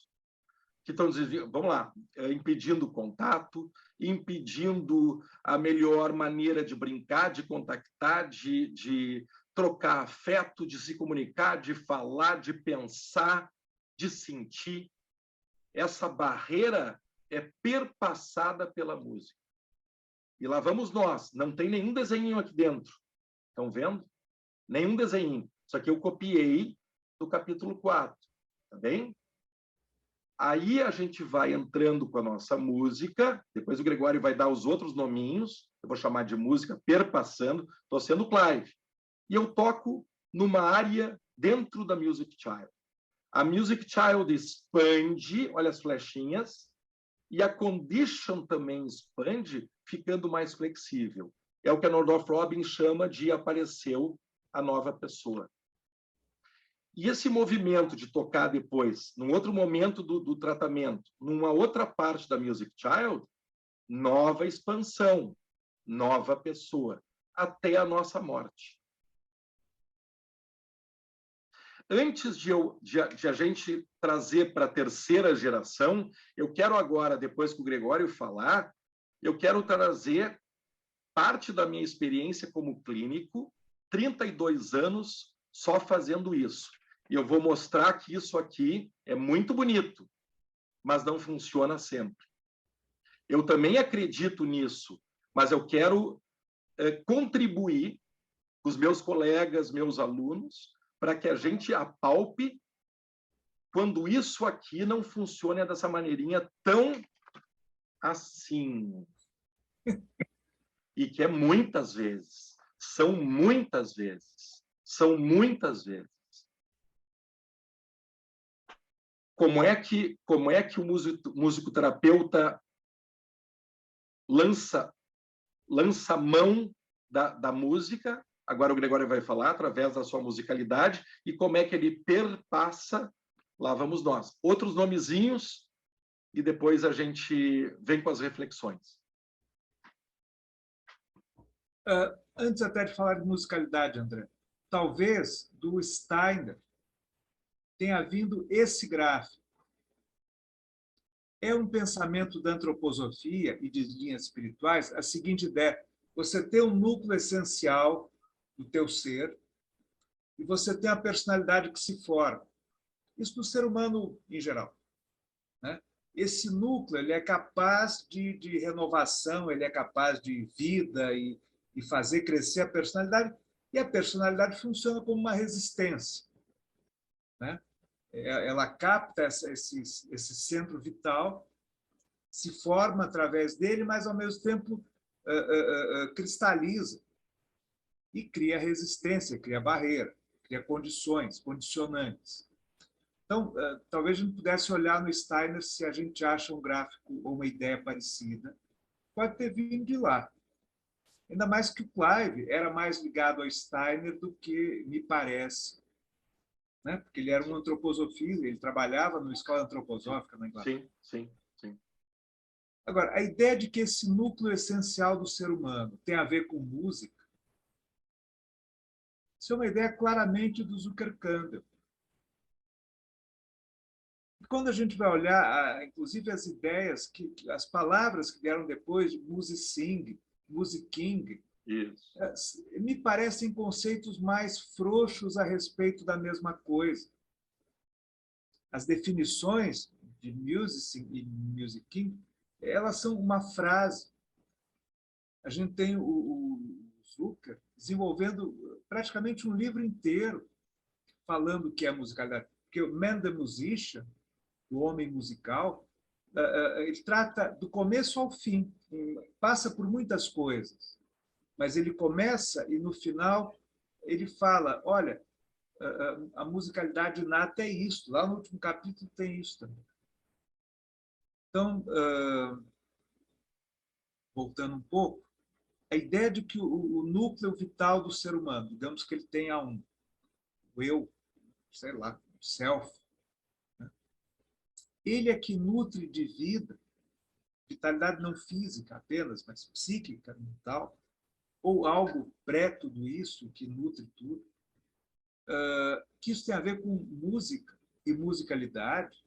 que estão, vamos lá, impedindo o contato, impedindo a melhor maneira de brincar, de contactar, de trocar afeto, de se comunicar, de falar, de pensar, de sentir. Essa barreira é perpassada pela música. E lá vamos nós. Não tem nenhum desenho aqui dentro. Estão vendo? Nenhum desenho. Isso aqui eu copiei do capítulo 4. Tá bem? Aí a gente vai entrando com a nossa música. Depois o Gregório vai dar os outros nominhos. Eu vou chamar de música perpassando. Estou sendo Clive. E eu toco numa área dentro da Music Child. A Music Child expande, olha as flechinhas, e a Condition também expande, ficando mais flexível. É o que a Nordorf Robin chama de apareceu a nova pessoa. E esse movimento de tocar depois, num outro momento do tratamento, numa outra parte da Music Child, nova expansão, nova pessoa, até a nossa morte. Antes de a gente trazer para a terceira geração, eu quero agora, depois que o Gregório falar, eu quero trazer parte da minha experiência como clínico, 32 anos só fazendo isso. E eu vou mostrar que isso aqui é muito bonito, mas não funciona sempre. Eu também acredito nisso, mas eu quero contribuir com os meus colegas, meus alunos, para que a gente apalpe quando isso aqui não funciona dessa maneirinha tão assim. E que é muitas vezes. São muitas vezes. São muitas vezes. Como é que o musicoterapeuta lança mão da música? Agora o Gregório vai falar, através da sua musicalidade, e como é que ele perpassa, lá vamos nós. Outros nomezinhos, e depois a gente vem com as reflexões. Antes até de falar de musicalidade, André, talvez do Steiner tenha vindo esse gráfico. É um pensamento da antroposofia e de linhas espirituais a seguinte ideia: você tem um núcleo essencial do teu ser e você tem a personalidade que se forma. Isso do ser humano em geral, né? Esse núcleo ele é capaz de renovação, ele é capaz de vida e fazer crescer a personalidade, e a personalidade funciona como uma resistência, né? Ela capta esse centro vital, se forma através dele, mas, ao mesmo tempo, cristaliza e cria resistência, cria barreira, cria condições, condicionantes. Então, talvez a gente pudesse olhar no Steiner se a gente acha um gráfico ou uma ideia parecida. Pode ter vindo de lá. Ainda mais que o Clive era mais ligado ao Steiner do que me parece, né? Porque ele era um antroposofista, ele trabalhava numa escola antroposófica na Inglaterra. Sim. Agora, a ideia de que esse núcleo essencial do ser humano tem a ver com música Isso é uma ideia claramente do Zuckerkandl. Quando a gente vai olhar, inclusive, as ideias, as palavras que vieram depois, de musicing, musicking, me parecem conceitos mais frouxos a respeito da mesma coisa. As definições de musicing e musicking, elas são uma frase. A gente tem o Zucker desenvolvendo praticamente um livro inteiro falando o que é musicalidade. Porque o Man the Musician, o homem musical, ele trata do começo ao fim, passa por muitas coisas, mas ele começa e, no final, ele fala, olha, a musicalidade inata é isto. Lá no último capítulo tem isso também. Então, voltando um pouco, a ideia de que o núcleo vital do ser humano, digamos que ele tenha o eu, sei lá, o self, né? Ele é que nutre de vida, vitalidade não física apenas, mas psíquica, mental, ou algo pré tudo isso, que nutre tudo, que isso tem a ver com música e musicalidade.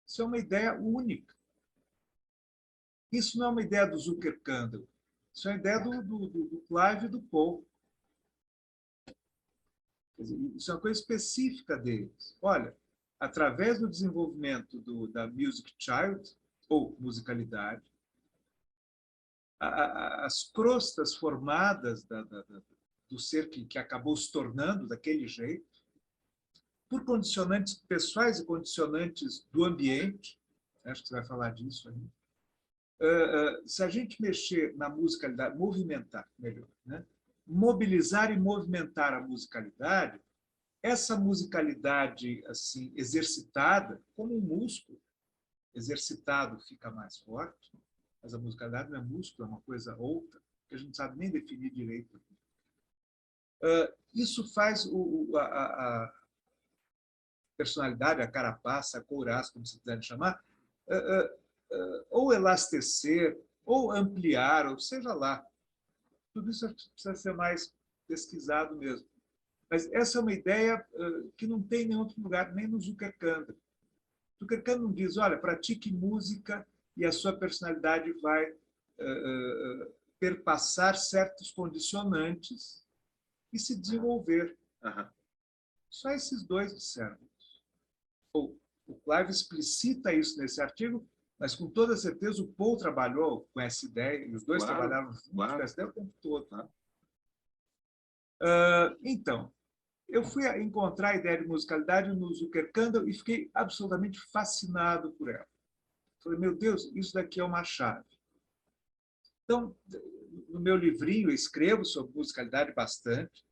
Isso é uma ideia única. Isso não é uma ideia do Zuckerkandl, isso é uma ideia do Clive e do Paul. Quer dizer, isso é uma coisa específica deles. Olha, através do desenvolvimento da Music Child, ou musicalidade, as crostas formadas do ser que acabou se tornando daquele jeito, por condicionantes pessoais e condicionantes do ambiente, acho que você vai falar disso aí. Se a gente mexer na musicalidade, movimentar, melhor, né? Mobilizar e movimentar a musicalidade, essa musicalidade assim exercitada, como um músculo, exercitado fica mais forte, mas a musicalidade não é músculo, é uma coisa outra, que a gente não sabe nem definir direito. Isso faz a personalidade, a carapaça, a couraça, como se quiserem chamar, ou elastecer, ou ampliar, ou seja lá. Tudo isso precisa ser mais pesquisado mesmo. Mas essa é uma ideia que não tem em nenhum outro lugar, nem no Zuckerkandl. Zuckerkandl não diz, olha, pratique música e a sua personalidade vai perpassar certos condicionantes e se desenvolver. Só esses dois disseram. O Clive explicita isso nesse artigo, mas com toda certeza o Paul trabalhou com essa ideia, e os dois trabalharam juntos com essa ideia o tempo todo. Tá? Então, eu fui encontrar a ideia de musicalidade no Zuckerkandl e fiquei absolutamente fascinado por ela. Falei, meu Deus, isso daqui é uma chave. Então, no meu livrinho, eu escrevo sobre musicalidade bastante,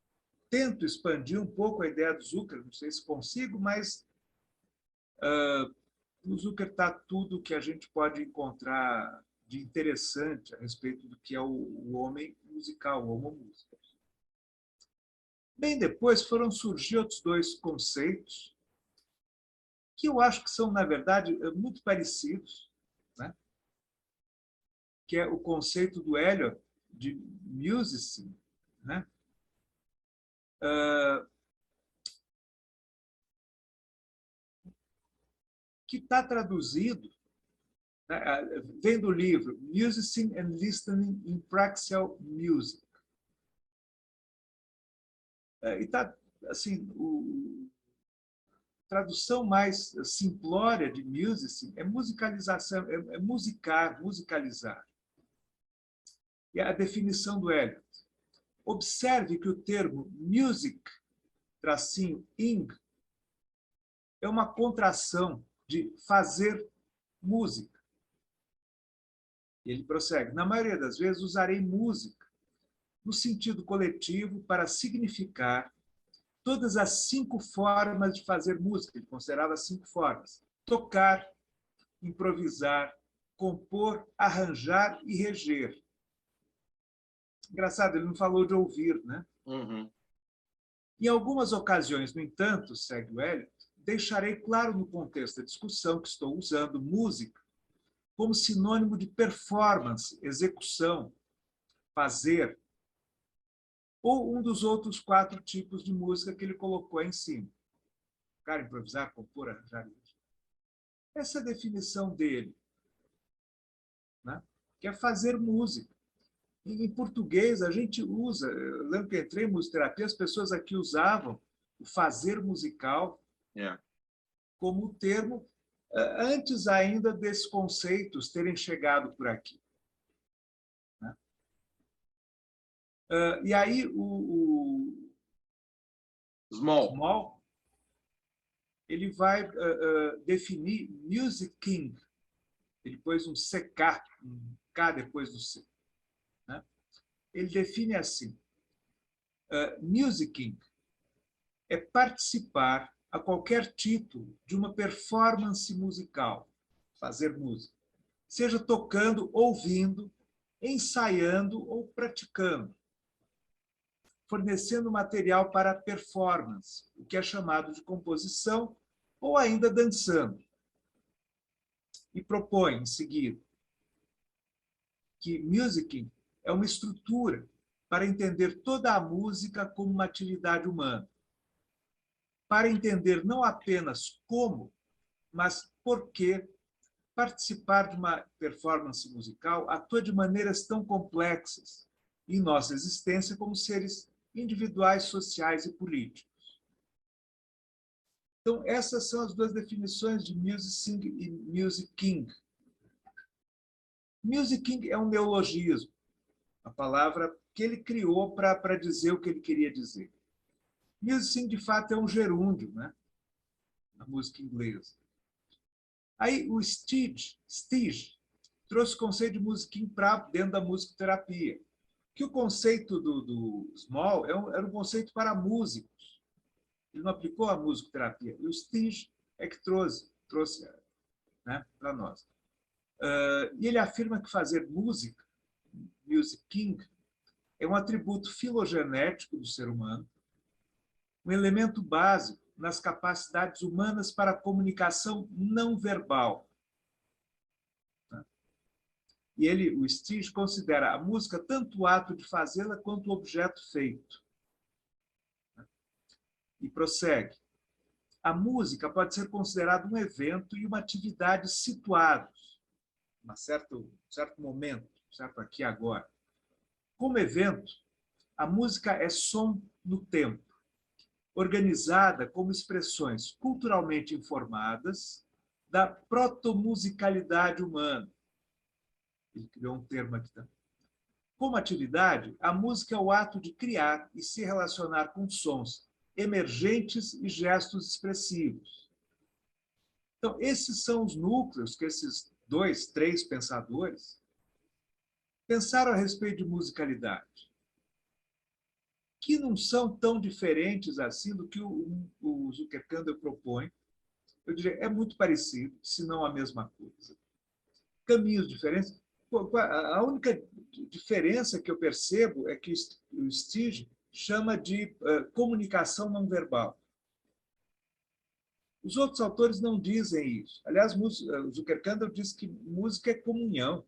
tento expandir um pouco a ideia do Zucker, não sei se consigo, mas no Zucker está tudo que a gente pode encontrar de interessante a respeito do que é o homem musical, o homo música. Bem depois foram surgir outros dois conceitos que eu acho que são, na verdade, muito parecidos, né? Que é o conceito do Eliot de musicing, né? Que está traduzido, né? Vem do livro Musicing and Listening in Praxial Music. E está, assim, a tradução mais simplória de musicing é musicalização, é musicar, musicalizar. E a definição do Eliot. Observe que o termo music, ing, é uma contração de fazer música. E ele prossegue. Na maioria das vezes, usarei música no sentido coletivo para significar todas as 5 formas de fazer música. Ele considerava 5 formas. Tocar, improvisar, compor, arranjar e reger. Engraçado, ele não falou de ouvir, né? Em algumas ocasiões, no entanto, segue o Eliot, deixarei claro no contexto da discussão que estou usando música como sinônimo de performance, execução, fazer. ou um dos outros 4 tipos de música que ele colocou em cima. Tocar, improvisar, compor, arranjar. Essa é a definição dele, né? Que é fazer música. Em português, a gente usa, eu lembro que entrei em musicoterapia, as pessoas aqui usavam o fazer musical como termo, antes ainda desses conceitos terem chegado por aqui. Né? E aí, o Small ele vai definir Music King. Ele pôs um CK, um K depois do C. Né? Ele define assim, Music King é participar a qualquer título de uma performance musical, fazer música, seja tocando, ouvindo, ensaiando ou praticando, fornecendo material para performance, o que é chamado de composição, ou ainda dançando. E propõe, em seguida, que music é uma estrutura para entender toda a música como uma atividade humana, para entender não apenas como, mas por que participar de uma performance musical atua de maneiras tão complexas em nossa existência como seres individuais, sociais e políticos. Então, essas são as 2 definições de Music e Music King. Music King é um neologismo, a palavra que ele criou para dizer o que ele queria dizer. Music, de fato, é um gerúndio, né? Na música inglesa. Aí o Stige trouxe o conceito de musiquinho para dentro da musicoterapia, que o conceito do Small era um conceito para músicos. Ele não aplicou a musicoterapia. E o Stige é que trouxe, né, para nós. E ele afirma que fazer música, music king, é um atributo filogenético do ser humano, um elemento básico nas capacidades humanas para a comunicação não verbal. E o Stige considera a música tanto o ato de fazê-la quanto o objeto feito. E prossegue. A música pode ser considerada um evento e uma atividade situados, em certo momento, certo aqui e agora. Como evento, a música é som no tempo, organizada como expressões culturalmente informadas da protomusicalidade humana. Ele criou um termo aqui também. Como atividade, a música é o ato de criar e se relacionar com sons emergentes e gestos expressivos. Então, esses são os núcleos que esses 2, 3 pensadores pensaram a respeito de musicalidade, que não são tão diferentes assim do que o Zuckerkandel propõe. Eu diria, é muito parecido, se não a mesma coisa. Caminhos diferentes. A única diferença que eu percebo é que o Stige chama de comunicação não verbal. Os outros autores não dizem isso. Aliás, o Zuckerkandel diz que música é comunhão.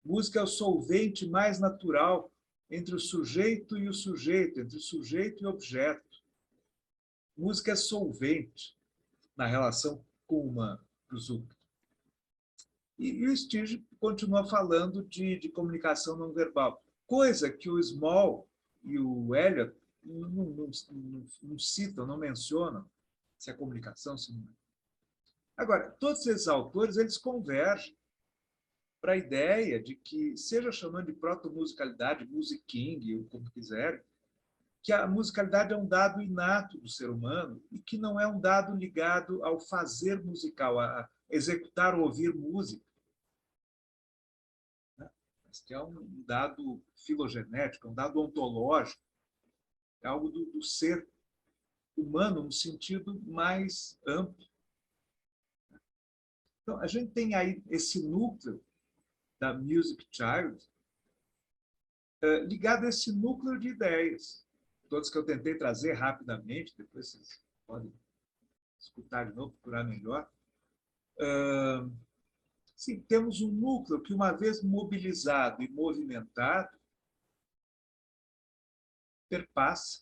Música é o solvente mais natural entre o sujeito e o sujeito, entre o sujeito e o objeto. Música é solvente na relação com o humano, para o Zucker. E o Stige continua falando de comunicação não verbal, coisa que o Small e o Eliot não citam, não mencionam, se é comunicação, se não é. Agora, todos esses autores eles convergem para a ideia de que, seja chamando de proto-musicalidade, music king, ou como quiserem, que a musicalidade é um dado inato do ser humano e que não é um dado ligado ao fazer musical, a executar ou ouvir música, mas que é um dado filogenético, um dado ontológico, é algo do ser humano no sentido mais amplo. Então, a gente tem aí esse núcleo da Music Child ligado a esse núcleo de ideias, todos que eu tentei trazer rapidamente, depois vocês podem escutar de novo, procurar melhor. Sim, temos um núcleo que, uma vez mobilizado e movimentado, perpassa,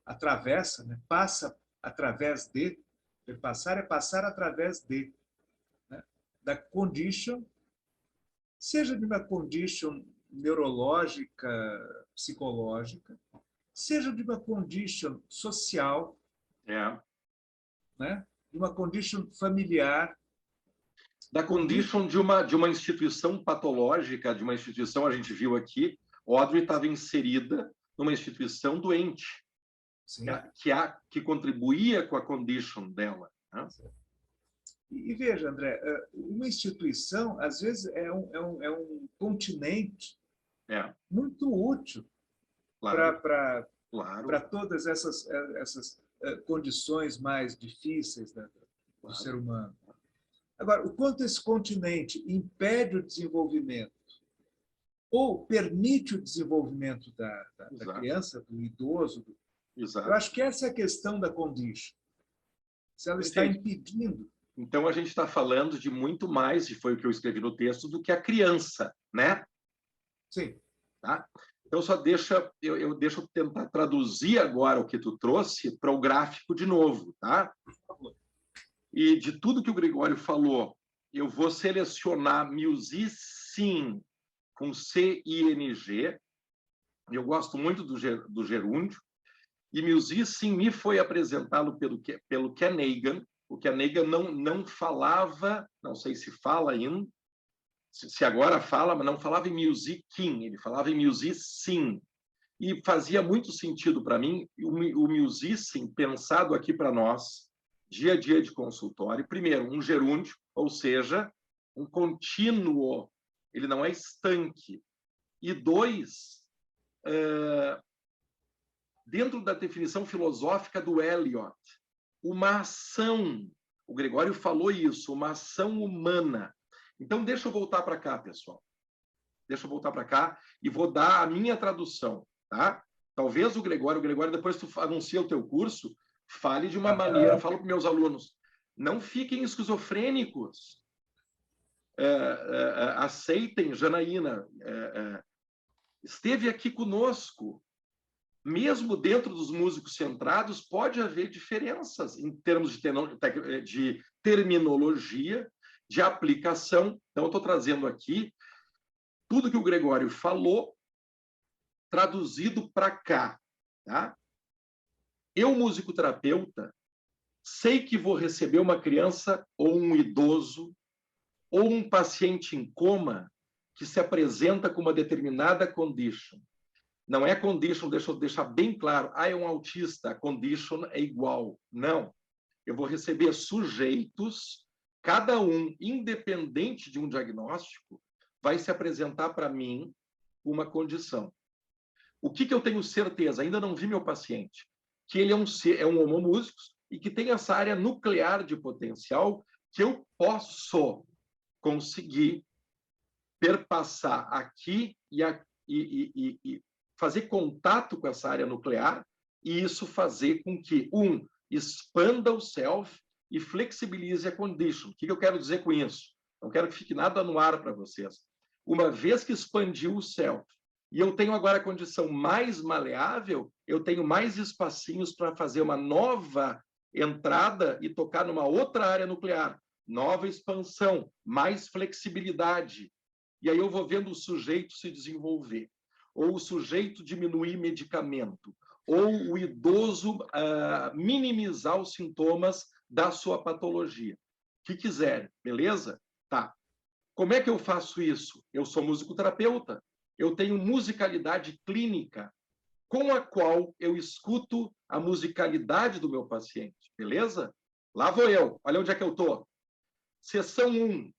atravessa, né? Passa através de, perpassar é passar através de, né? Da condition, seja de uma condition neurológica, psicológica, seja de uma condition social, né? De uma condition familiar. Da condition de uma instituição patológica, de uma instituição, a gente viu aqui, Audrey estava inserida numa instituição doente, que contribuía com a condition dela. Né? E veja, André, uma instituição, às vezes, é um continente muito útil para todas essas condições mais difíceis do ser humano. Agora, o quanto esse continente impede o desenvolvimento ou permite o desenvolvimento da criança, do idoso, eu acho que essa é a questão da condition. Se ela está impedindo. Então, a gente está falando de muito mais, e foi o que eu escrevi no texto, do que a criança, né? Sim. Tá? Então, só deixa eu tentar traduzir agora o que tu trouxe para o gráfico de novo, tá? Por favor. E de tudo que o Gregório falou, eu vou selecionar musicin com C-I-N-G. Eu gosto muito do gerúndio. E musicin me foi apresentado pelo Ken Hagen. O Ken Hagen não falava, não sei se fala ainda, se agora fala, mas não falava em musicin, ele falava em musicin. E fazia muito sentido para mim o musicin pensado aqui para nós, dia a dia de consultório. Primeiro, um gerúndio, ou seja, um contínuo, ele não é estanque. E dois, dentro da definição filosófica do Eliot, uma ação, o Gregório falou isso, uma ação humana. Então, deixa eu voltar para cá, pessoal. Deixa eu voltar para cá e vou dar a minha tradução, tá? Talvez o Gregório, depois tu anuncia o teu curso, fale de uma maneira, falo para meus alunos, não fiquem esquizofrênicos. Aceitem, Janaína, esteve aqui conosco. Mesmo dentro dos músicos centrados, pode haver diferenças em termos de terminologia, de aplicação. Então, eu estou trazendo aqui tudo que o Gregório falou, traduzido para cá. Tá? Eu, musicoterapeuta, sei que vou receber uma criança ou um idoso ou um paciente em coma que se apresenta com uma determinada condition. Não é condition, deixa eu deixar bem claro, é um autista, a condition é igual. Não. Eu vou receber sujeitos, cada um, independente de um diagnóstico, vai se apresentar para mim uma condição. O que eu tenho certeza? Ainda não vi meu paciente. Que ele é um homomúsicos e que tem essa área nuclear de potencial que eu posso conseguir perpassar aqui e fazer contato com essa área nuclear e isso fazer com que, expanda o self e flexibilize a condition. O que eu quero dizer com isso? Não quero que fique nada no ar para vocês. Uma vez que expandiu o self e eu tenho agora a condição mais maleável, eu tenho mais espacinhos para fazer uma nova entrada e tocar numa outra área nuclear. Nova expansão, mais flexibilidade. E aí eu vou vendo o sujeito se desenvolver. Ou o sujeito diminuir medicamento, ou o idoso minimizar os sintomas da sua patologia. O que quiser, beleza? Tá. Como é que eu faço isso? Eu sou musicoterapeuta, eu tenho musicalidade clínica, com a qual eu escuto a musicalidade do meu paciente, beleza? Lá vou eu, olha onde é que eu estou. Sessão 1.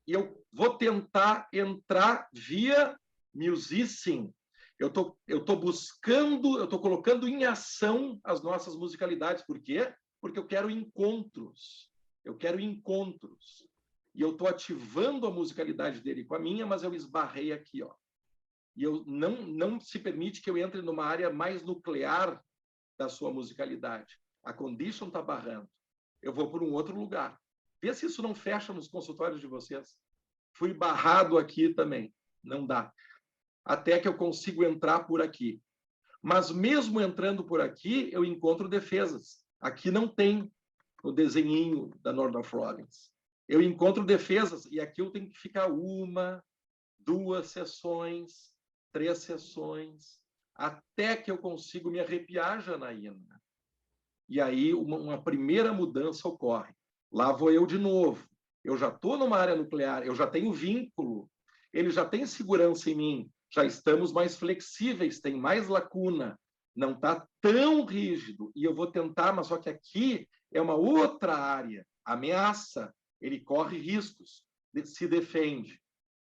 E eu vou tentar entrar via musicin. Eu tô buscando, eu tô colocando em ação as nossas musicalidades. Por quê? Porque eu quero encontros. Eu quero encontros. E eu tô ativando a musicalidade dele com a minha, mas eu esbarrei aqui, ó. E eu não se permite que eu entre numa área mais nuclear da sua musicalidade. A condition tá barrando. Eu vou por um outro lugar. Vê se isso não fecha nos consultórios de vocês. Fui barrado aqui também. Não dá. Até que eu consigo entrar por aqui. Mas mesmo entrando por aqui, eu encontro defesas. Aqui não tem o desenhinho da Northrop Frobisher. Eu encontro defesas, e aqui eu tenho que ficar 1, 2 sessões, 3 sessões, até que eu consigo me arrepiar, Janaína. E aí uma primeira mudança ocorre. Lá vou eu de novo. Eu já estou numa área nuclear, eu já tenho vínculo, ele já tem segurança em mim, já estamos mais flexíveis, tem mais lacuna, não está tão rígido. E eu vou tentar, mas só que aqui é uma outra área, ameaça, ele corre riscos, se defende.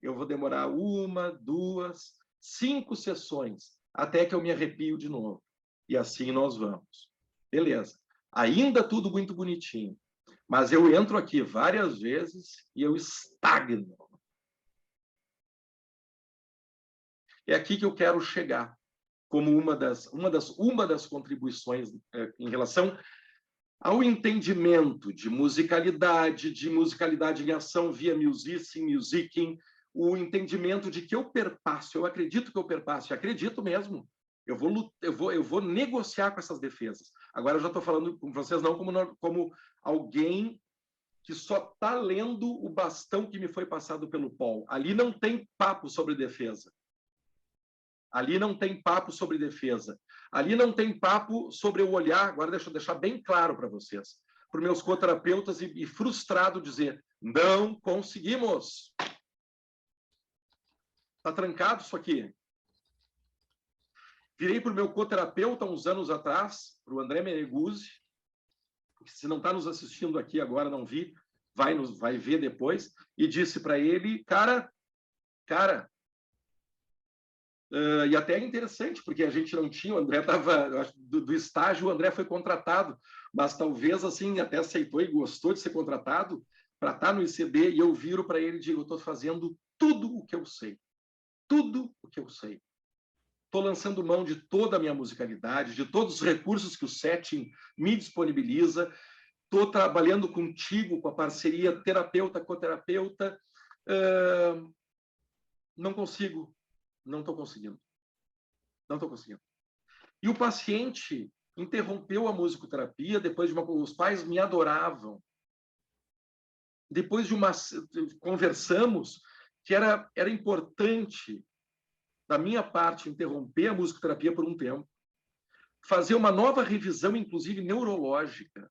Eu vou demorar 1, 2, 5 sessões, até que eu me arrepio de novo. E assim nós vamos. Beleza. Ainda tudo muito bonitinho. Mas eu entro aqui várias vezes e eu estagno. É aqui que eu quero chegar, como uma das contribuições em relação ao entendimento de musicalidade em ação via musicking, o entendimento de que eu perpasso, eu acredito que eu perpasso, e acredito mesmo. Eu vou negociar com essas defesas. Agora eu já estou falando com vocês não como alguém que só está lendo o bastão que me foi passado pelo Paul. Ali não tem papo sobre defesa. Ali não tem papo sobre defesa. Ali não tem papo sobre eu olhar, agora deixa eu deixar bem claro para vocês, para os meus coterapeutas e frustrado dizer, não conseguimos. Está trancado isso aqui. Virei para o meu coterapeuta uns anos atrás, para o André Meneguzzi, que se não está nos assistindo aqui agora, não vi, vai ver depois, e disse para ele, cara, e até é interessante, porque a gente não tinha, o André estava, do estágio, o André foi contratado, mas talvez assim, até aceitou e gostou de ser contratado para estar no ICB, e eu viro para ele e digo, eu estou fazendo tudo o que eu sei. Tudo o que eu sei. Estou lançando mão de toda a minha musicalidade, de todos os recursos que o setting me disponibiliza. Estou trabalhando contigo, com a parceria terapeuta-coterapeuta. Não consigo. Não estou conseguindo. Não estou conseguindo. E o paciente interrompeu a musicoterapia depois de os pais me adoravam. Depois de conversamos que era importante da minha parte, interromper a musicoterapia por um tempo, fazer uma nova revisão, inclusive neurológica,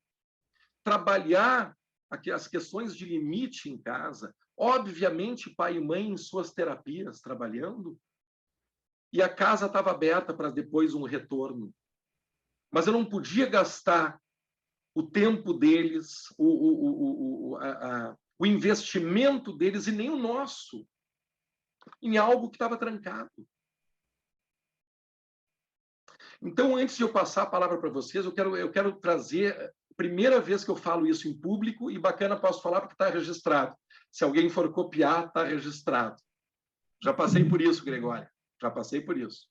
trabalhar as questões de limite em casa, obviamente pai e mãe em suas terapias trabalhando, e a casa estava aberta para depois um retorno. Mas eu não podia gastar o tempo deles, o investimento deles e nem o nosso em algo que estava trancado. Então, antes de eu passar a palavra para vocês, eu quero trazer, primeira vez que eu falo isso em público, e bacana, posso falar porque está registrado. Se alguém for copiar, está registrado. Já passei por isso, Gregório. Já passei por isso.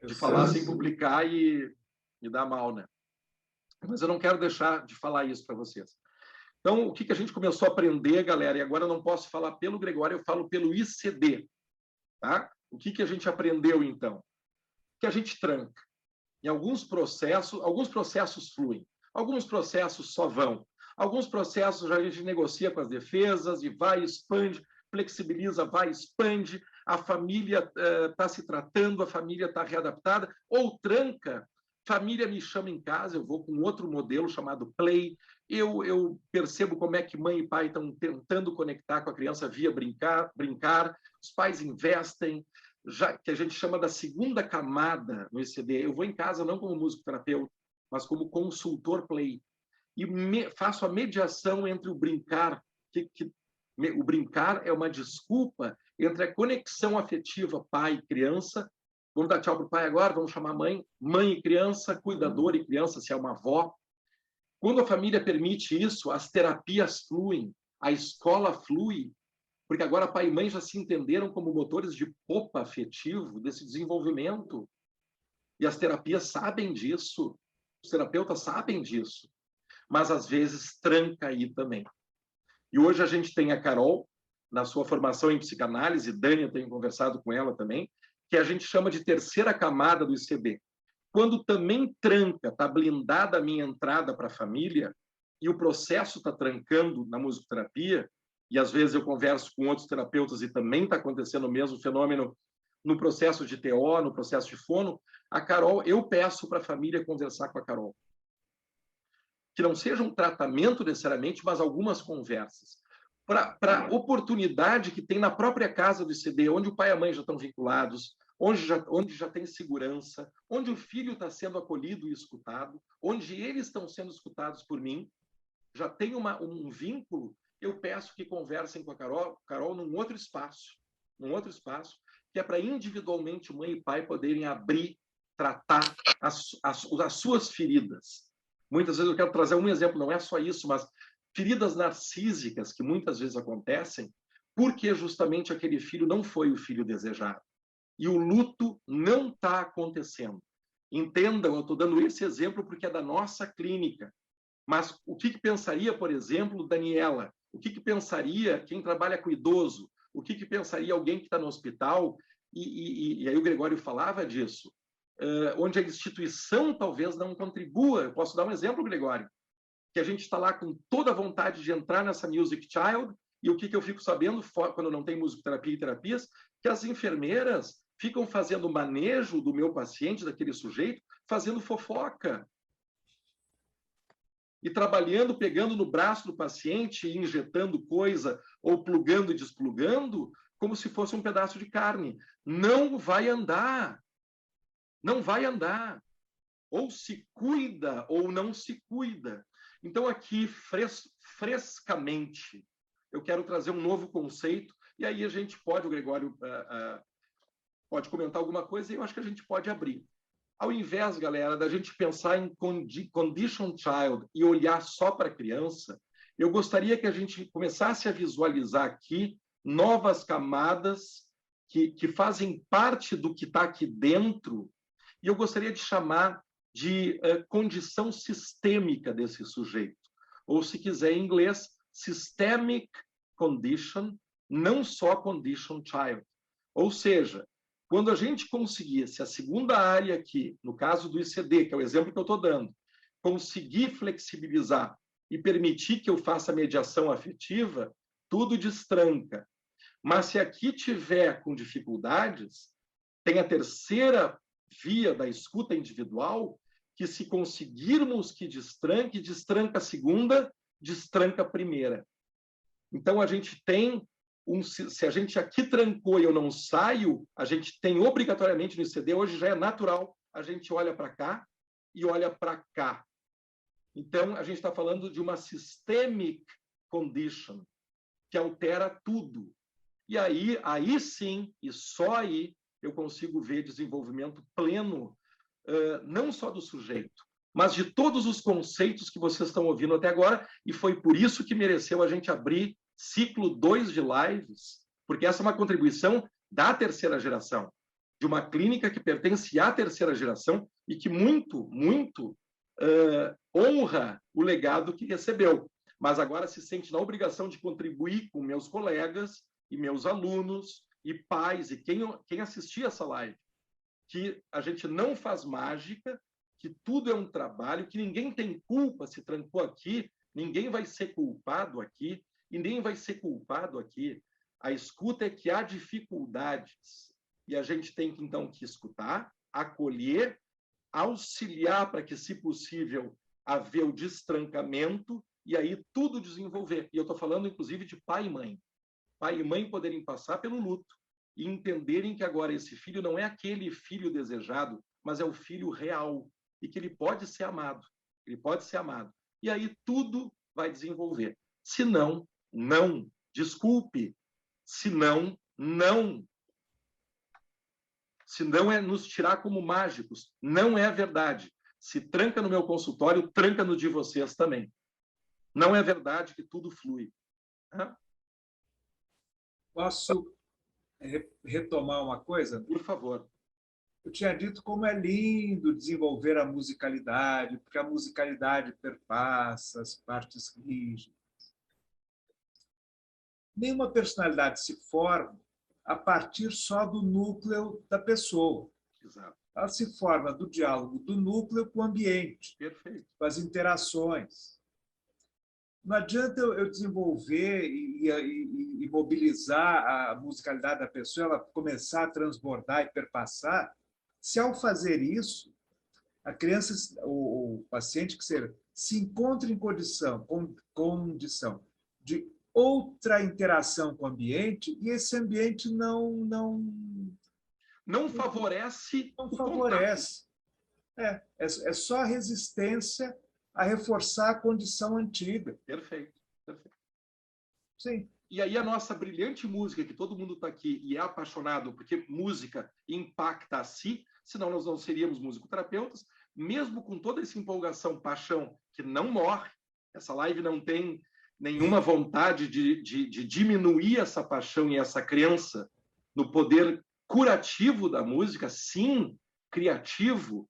De falar sem publicar e dar mal, né? Mas eu não quero deixar de falar isso para vocês. Então, o que a gente começou a aprender, galera, e agora eu não posso falar pelo Gregório, eu falo pelo ICD. Tá? O que a gente aprendeu, então? Que a gente tranca. Em alguns processos fluem, alguns processos só vão, alguns processos a gente negocia com as defesas e vai, expande, flexibiliza, vai, expande, a família está se tratando, a família está readaptada, ou tranca, família me chama em casa, eu vou com outro modelo chamado Play, eu percebo como é que mãe e pai estão tentando conectar com a criança via brincar, os pais investem, já que a gente chama da segunda camada no ICD. Eu vou em casa não como musicoterapeuta, mas como consultor Play. E faço a mediação entre o brincar, o brincar é uma desculpa entre a conexão afetiva pai e criança. Vamos dar tchau para o pai agora, vamos chamar mãe e criança, cuidador e criança, se é uma avó. Quando a família permite isso, as terapias fluem, a escola flui, porque agora pai e mãe já se entenderam como motores de popa afetivo desse desenvolvimento. E as terapias sabem disso, os terapeutas sabem disso, mas às vezes tranca aí também. E hoje a gente tem a Carol, na sua formação em psicanálise, Dani, eu tenho conversado com ela também, que a gente chama de terceira camada do ICD, Quando também tranca, está blindada a minha entrada para a família, e o processo está trancando na musicoterapia, e às vezes eu converso com outros terapeutas e também está acontecendo o mesmo fenômeno no processo de TO, no processo de fono, a Carol, eu peço para a família conversar com a Carol. Que não seja um tratamento necessariamente, mas algumas conversas. Para a oportunidade que tem na própria casa do ICD, onde o pai e a mãe já estão vinculados, onde já tem segurança, onde o filho está sendo acolhido e escutado, onde eles estão sendo escutados por mim, já tem um vínculo, eu peço que conversem com a Carol num outro espaço, que é para individualmente mãe e pai poderem abrir, tratar as suas feridas. Muitas vezes eu quero trazer um exemplo, não é só isso, mas feridas narcísicas que muitas vezes acontecem porque justamente aquele filho não foi o filho desejado. E o luto não está acontecendo. Entendam, eu estou dando esse exemplo porque é da nossa clínica. Mas o que pensaria, por exemplo, Daniela? O que pensaria quem trabalha com idoso? O que pensaria alguém que está no hospital? E aí o Gregório falava disso. Onde a instituição talvez não contribua. Eu posso dar um exemplo, Gregório? Que a gente está lá com toda a vontade de entrar nessa Music Child, e o que eu fico sabendo, quando não tem musicoterapia e terapias, que as enfermeiras ficam fazendo manejo do meu paciente, daquele sujeito, fazendo fofoca. E trabalhando, pegando no braço do paciente, injetando coisa, ou plugando e desplugando, como se fosse um pedaço de carne. Não vai andar. Não vai andar. Ou se cuida, ou não se cuida. Então, aqui, frescamente, eu quero trazer um novo conceito, e aí a gente pode, o Gregório pode comentar alguma coisa, e eu acho que a gente pode abrir. Ao invés, galera, da gente pensar em condition child e olhar só para a criança, eu gostaria que a gente começasse a visualizar aqui novas camadas que fazem parte do que está aqui dentro, e eu gostaria de chamar de condição sistêmica desse sujeito. Ou, se quiser em inglês, systemic condition, não só condition child. Ou seja, quando a gente conseguir, se a segunda área aqui, no caso do ICD, que é o exemplo que eu estou dando, conseguir flexibilizar e permitir que eu faça mediação afetiva, tudo destranca. Mas se aqui tiver com dificuldades, tem a terceira via da escuta individual, que se conseguirmos que destranque, destranca a segunda, destranca a primeira. Então, a gente tem, se a gente aqui trancou e eu não saio, a gente tem obrigatoriamente no ICD, hoje já é natural, a gente olha para cá e olha para cá. Então, a gente está falando de uma systemic condition, que altera tudo. E aí sim, e só aí, eu consigo ver desenvolvimento pleno, não só do sujeito, mas de todos os conceitos que vocês estão ouvindo até agora, e foi por isso que mereceu a gente abrir ciclo 2 de lives, porque essa é uma contribuição da terceira geração, de uma clínica que pertence à terceira geração e que muito honra o legado que recebeu, mas agora se sente na obrigação de contribuir com meus colegas e meus alunos e pais e quem assistia essa live, que a gente não faz mágica, que tudo é um trabalho, que ninguém tem culpa se trancou aqui, ninguém vai ser culpado aqui, e nem vai ser culpado aqui. A escuta é que há dificuldades, e a gente tem que, então, que escutar, acolher, auxiliar para que, se possível, haver o destrancamento, e aí tudo desenvolver. E eu estou falando, inclusive, de pai e mãe. Pai e mãe poderem passar pelo luto, e entenderem que agora esse filho não é aquele filho desejado, mas é o filho real, e que ele pode ser amado. Ele pode ser amado. E aí tudo vai desenvolver. Se não, não. Desculpe. Se não, não. Se não é nos tirar como mágicos. Não é verdade. Se tranca no meu consultório, tranca no de vocês também. Não é verdade que tudo flui. Posso retomar uma coisa? Por favor. Eu tinha dito como é lindo desenvolver a musicalidade, porque a musicalidade perpassa as partes rígidas. Nenhuma personalidade se forma a partir só do núcleo da pessoa. Exato. Ela se forma do diálogo do núcleo com o ambiente, Perfeito. com as interações. Não adianta eu desenvolver e mobilizar a musicalidade da pessoa, ela começar a transbordar e perpassar, se ao fazer isso, a criança, o paciente que seja, se encontra em condição de outra interação com o ambiente e esse ambiente não favorece o favorece. É só resistência a reforçar a condição antiga. Perfeito. Perfeito. Sim. E aí a nossa brilhante música, que todo mundo está aqui e é apaixonado, porque música impacta a si, senão nós não seríamos musicoterapeutas, mesmo com toda essa empolgação, paixão, que não morre, essa live não tem nenhuma vontade de diminuir essa paixão e essa crença no poder curativo da música, sim, criativo,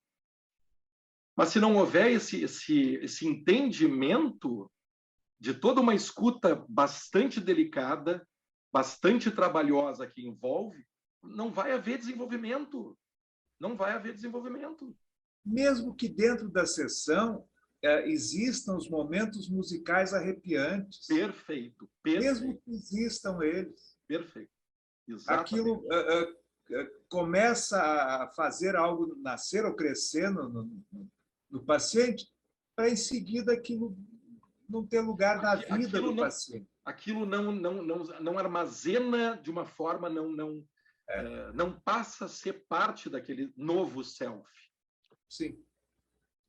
mas se não houver esse entendimento de toda uma escuta bastante delicada, bastante trabalhosa que envolve, não vai haver desenvolvimento. Não vai haver desenvolvimento. Mesmo que dentro da sessão existam os momentos musicais arrepiantes. Perfeito. Mesmo que existam eles. Perfeito. Exatamente. Aquilo começa a fazer algo nascer ou crescer no paciente, para em seguida aquilo não ter lugar na vida do paciente. Aquilo não armazena de uma forma, não passa a ser parte daquele novo self. Sim.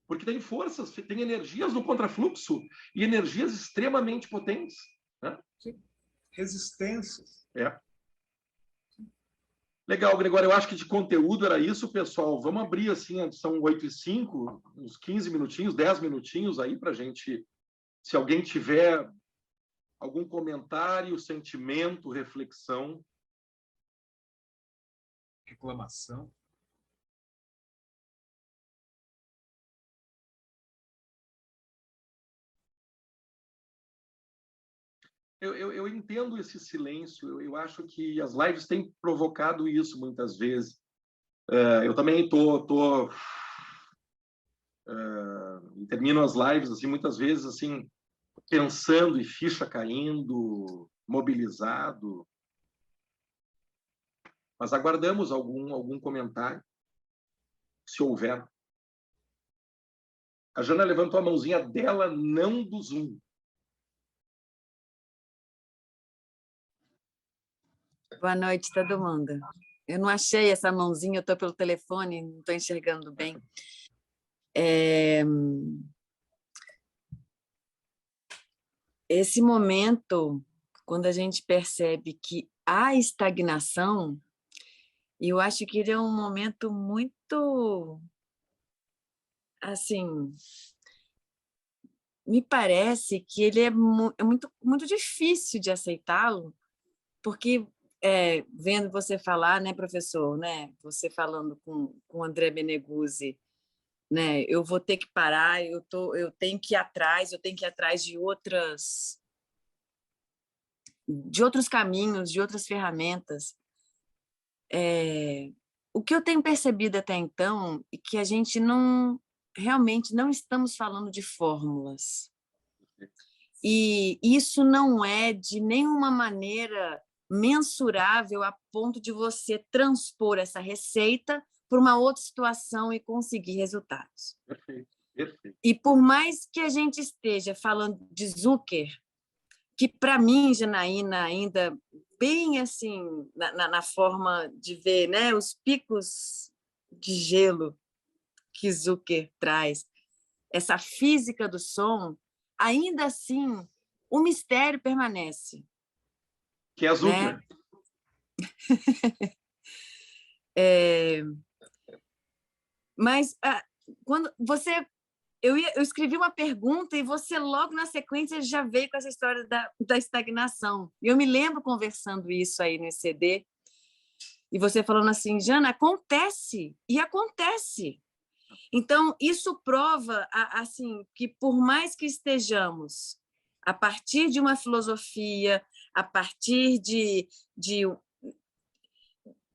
Porque tem forças, tem energias no contrafluxo e energias extremamente potentes. Né? Sim. Resistências. Legal, Gregório. Eu acho que de conteúdo era isso, pessoal. Vamos abrir, assim, são 8h05, uns 15 minutinhos, 10 minutinhos aí para a gente... Se alguém tiver algum comentário, sentimento, reflexão. Reclamação. Eu entendo esse silêncio. Eu acho que as lives têm provocado isso muitas vezes. Eu também termino as lives assim, muitas vezes assim, pensando e ficha caindo, mobilizado. Mas aguardamos algum comentário, se houver. A Jana levantou a mãozinha dela, não do Zoom. Boa noite, todo mundo. Eu não achei essa mãozinha, eu estou pelo telefone, não estou enxergando bem. Esse momento, quando a gente percebe que há estagnação, eu acho que ele é um momento muito, assim, me parece que ele é muito difícil de aceitá-lo, porque vendo você falar, né, professor, né, você falando com o André Beneguzzi, né, eu vou ter que parar, eu tenho que ir atrás, de outros caminhos, de outras ferramentas. O que eu tenho percebido até então é que a gente realmente não estamos falando de fórmulas. E isso não é de nenhuma maneira mensurável a ponto de você transpor essa receita para uma outra situação e conseguir resultados. Perfeito, perfeito. E por mais que a gente esteja falando de Zucker, que para mim, Janaína, ainda bem assim, na forma de ver, né, os picos de gelo que Zucker traz, essa física do som, ainda assim, o mistério permanece. Que é Zucker. Né? Mas quando eu escrevi uma pergunta e você logo na sequência já veio com essa história da estagnação. E eu me lembro conversando isso aí no ECD e você falando assim, Jana, acontece e acontece. Então isso prova assim que por mais que estejamos a partir de uma filosofia, a partir de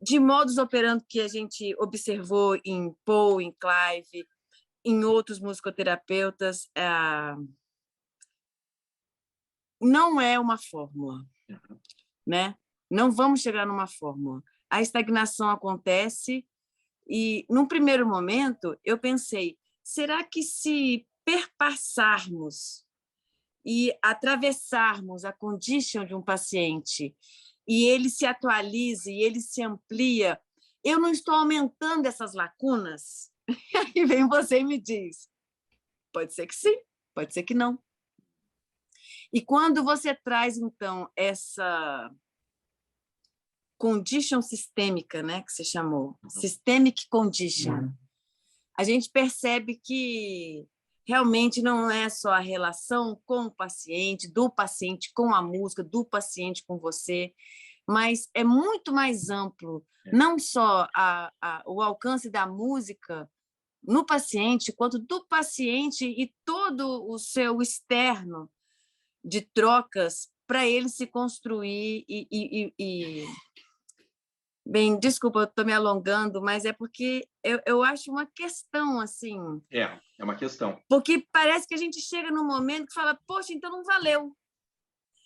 de modus operandi que a gente observou em Paul, em Clive, em outros musicoterapeutas, não é uma fórmula, né? Não vamos chegar numa fórmula. A estagnação acontece e, num primeiro momento, eu pensei, será que se perpassarmos e atravessarmos a condition de um paciente e ele se atualiza e ele se amplia, eu não estou aumentando essas lacunas? E vem você e me diz, pode ser que sim, pode ser que não. E quando você traz, então, essa condition sistêmica, né, que você chamou, systemic condition, a gente percebe que realmente não é só a relação com o paciente, do paciente com a música, do paciente com você, mas é muito mais amplo, não só o alcance da música no paciente, quanto do paciente e todo o seu externo de trocas para ele se construir Bem, desculpa, eu estou me alongando, mas é porque eu acho uma questão, assim... É uma questão. Porque parece que a gente chega num momento que fala, poxa, então não valeu.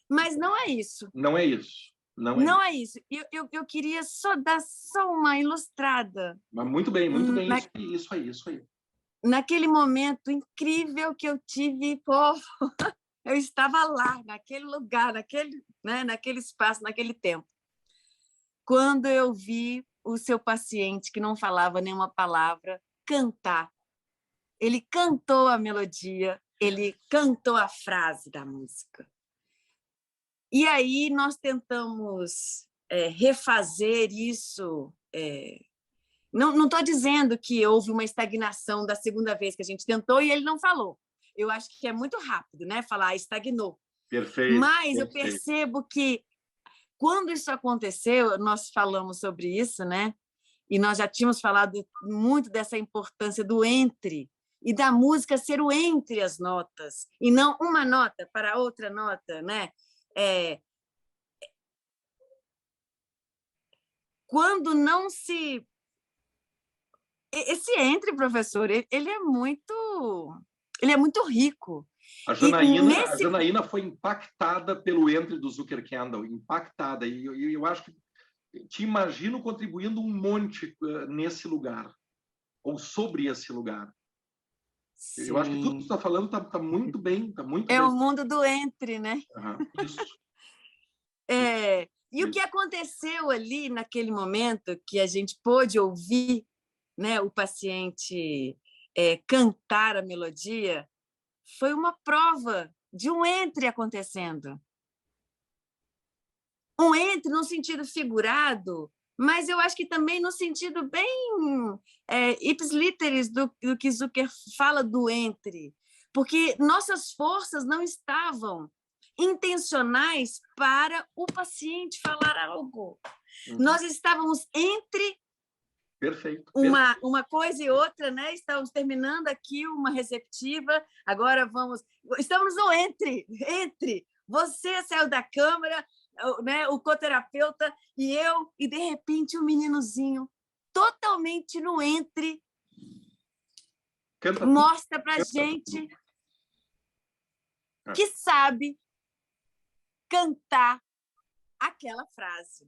Mas não é isso. Não é isso. Não é isso. Eu queria só dar uma ilustrada. Mas muito bem, isso aí. Naquele momento incrível que eu tive, pô, eu estava lá, naquele lugar, naquele espaço, naquele tempo. Quando eu vi o seu paciente, que não falava nenhuma palavra, cantar. Ele cantou a melodia, ele cantou a frase da música. E aí nós tentamos refazer isso. Não estou dizendo que houve uma estagnação da segunda vez que a gente tentou e ele não falou. Eu acho que é muito rápido, né? Falar estagnou. Perfeito. Mas eu percebo que quando isso aconteceu, nós falamos sobre isso, né? E nós já tínhamos falado muito dessa importância do entre e da música ser o entre as notas e não uma nota para outra nota, né? Quando não se... Esse entre, professor, ele é muito rico. A Janaína foi impactada pelo entre do Zuckerkandl, impactada. E eu acho que te imagino contribuindo um monte nesse lugar, ou sobre esse lugar. Sim. Eu acho que tudo que você está falando está muito bem. É o mundo do entre, né? Isso. E o que aconteceu ali naquele momento que a gente pôde ouvir, né, o paciente cantar a melodia, foi uma prova de um entre acontecendo. Um entre no sentido figurado, mas eu acho que também no sentido bem ipsis literis do que Zucker fala do entre, porque nossas forças não estavam intencionais para o paciente falar algo. Nós estávamos entre uma coisa e outra, né? Estamos terminando aqui uma receptiva, agora estamos no entre. Você saiu da câmara, né? O coterapeuta e eu, e de repente o meninozinho, totalmente no entre, mostra para gente que sabe cantar aquela frase.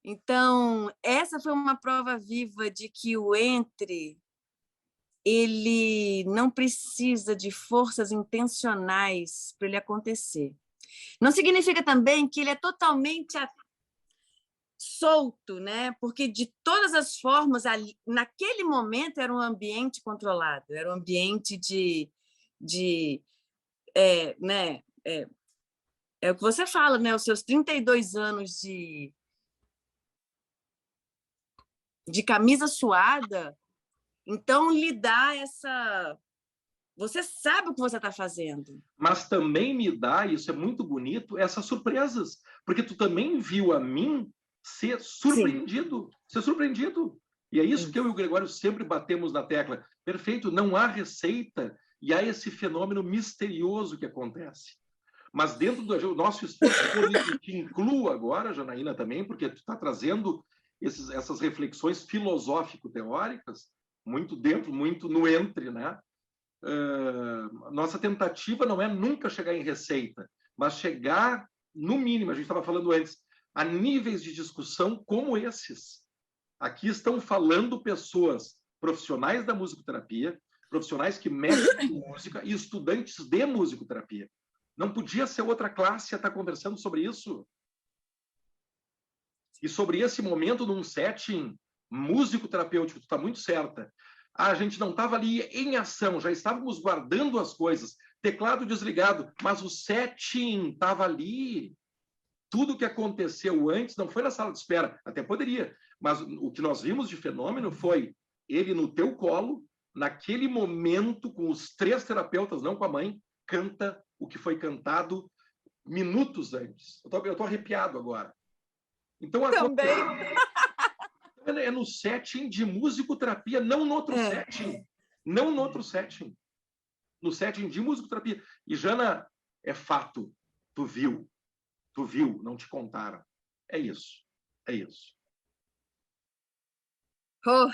Então, essa foi uma prova viva de que o entre ele não precisa de forças intencionais para ele acontecer. Não significa também que ele é totalmente solto, né? Porque de todas as formas, ali, naquele momento era um ambiente controlado, era um ambiente né? É o que você fala, né? Os seus 32 anos de camisa suada, então lhe dá essa... Você sabe o que você está fazendo. Mas também me dá, isso é muito bonito, essas surpresas, porque tu também viu a mim ser surpreendido. Sim. Ser surpreendido. E é isso que eu e o Gregório sempre batemos na tecla. Perfeito, não há receita e há esse fenômeno misterioso que acontece. Mas dentro do nosso esforço político, que inclua agora, Janaína, também, porque tu está trazendo essas reflexões filosófico-teóricas, muito dentro, muito no entre, né? Nossa tentativa não é nunca chegar em receita, mas chegar, no mínimo, a gente estava falando antes, a níveis de discussão como esses. Aqui estão falando pessoas profissionais da musicoterapia, profissionais que mexem com música e estudantes de musicoterapia. Não podia ser outra classe a estar conversando sobre isso. E sobre esse momento num setting músico-terapêutico, tu está muito certa. A gente não estava ali em ação, já estávamos guardando as coisas, teclado desligado, mas o setting estava ali. Tudo que aconteceu antes não foi na sala de espera, até poderia, mas o que nós vimos de fenômeno foi ele no teu colo, naquele momento, com os 3 terapeutas, não com a mãe, canta o que foi cantado minutos antes. Eu estou arrepiado agora. Então, também. É no setting de musicoterapia, não no outro setting. Não no outro setting. No setting de musicoterapia. E, Jana, é fato. Tu viu, não te contaram. É isso. É isso. Oh.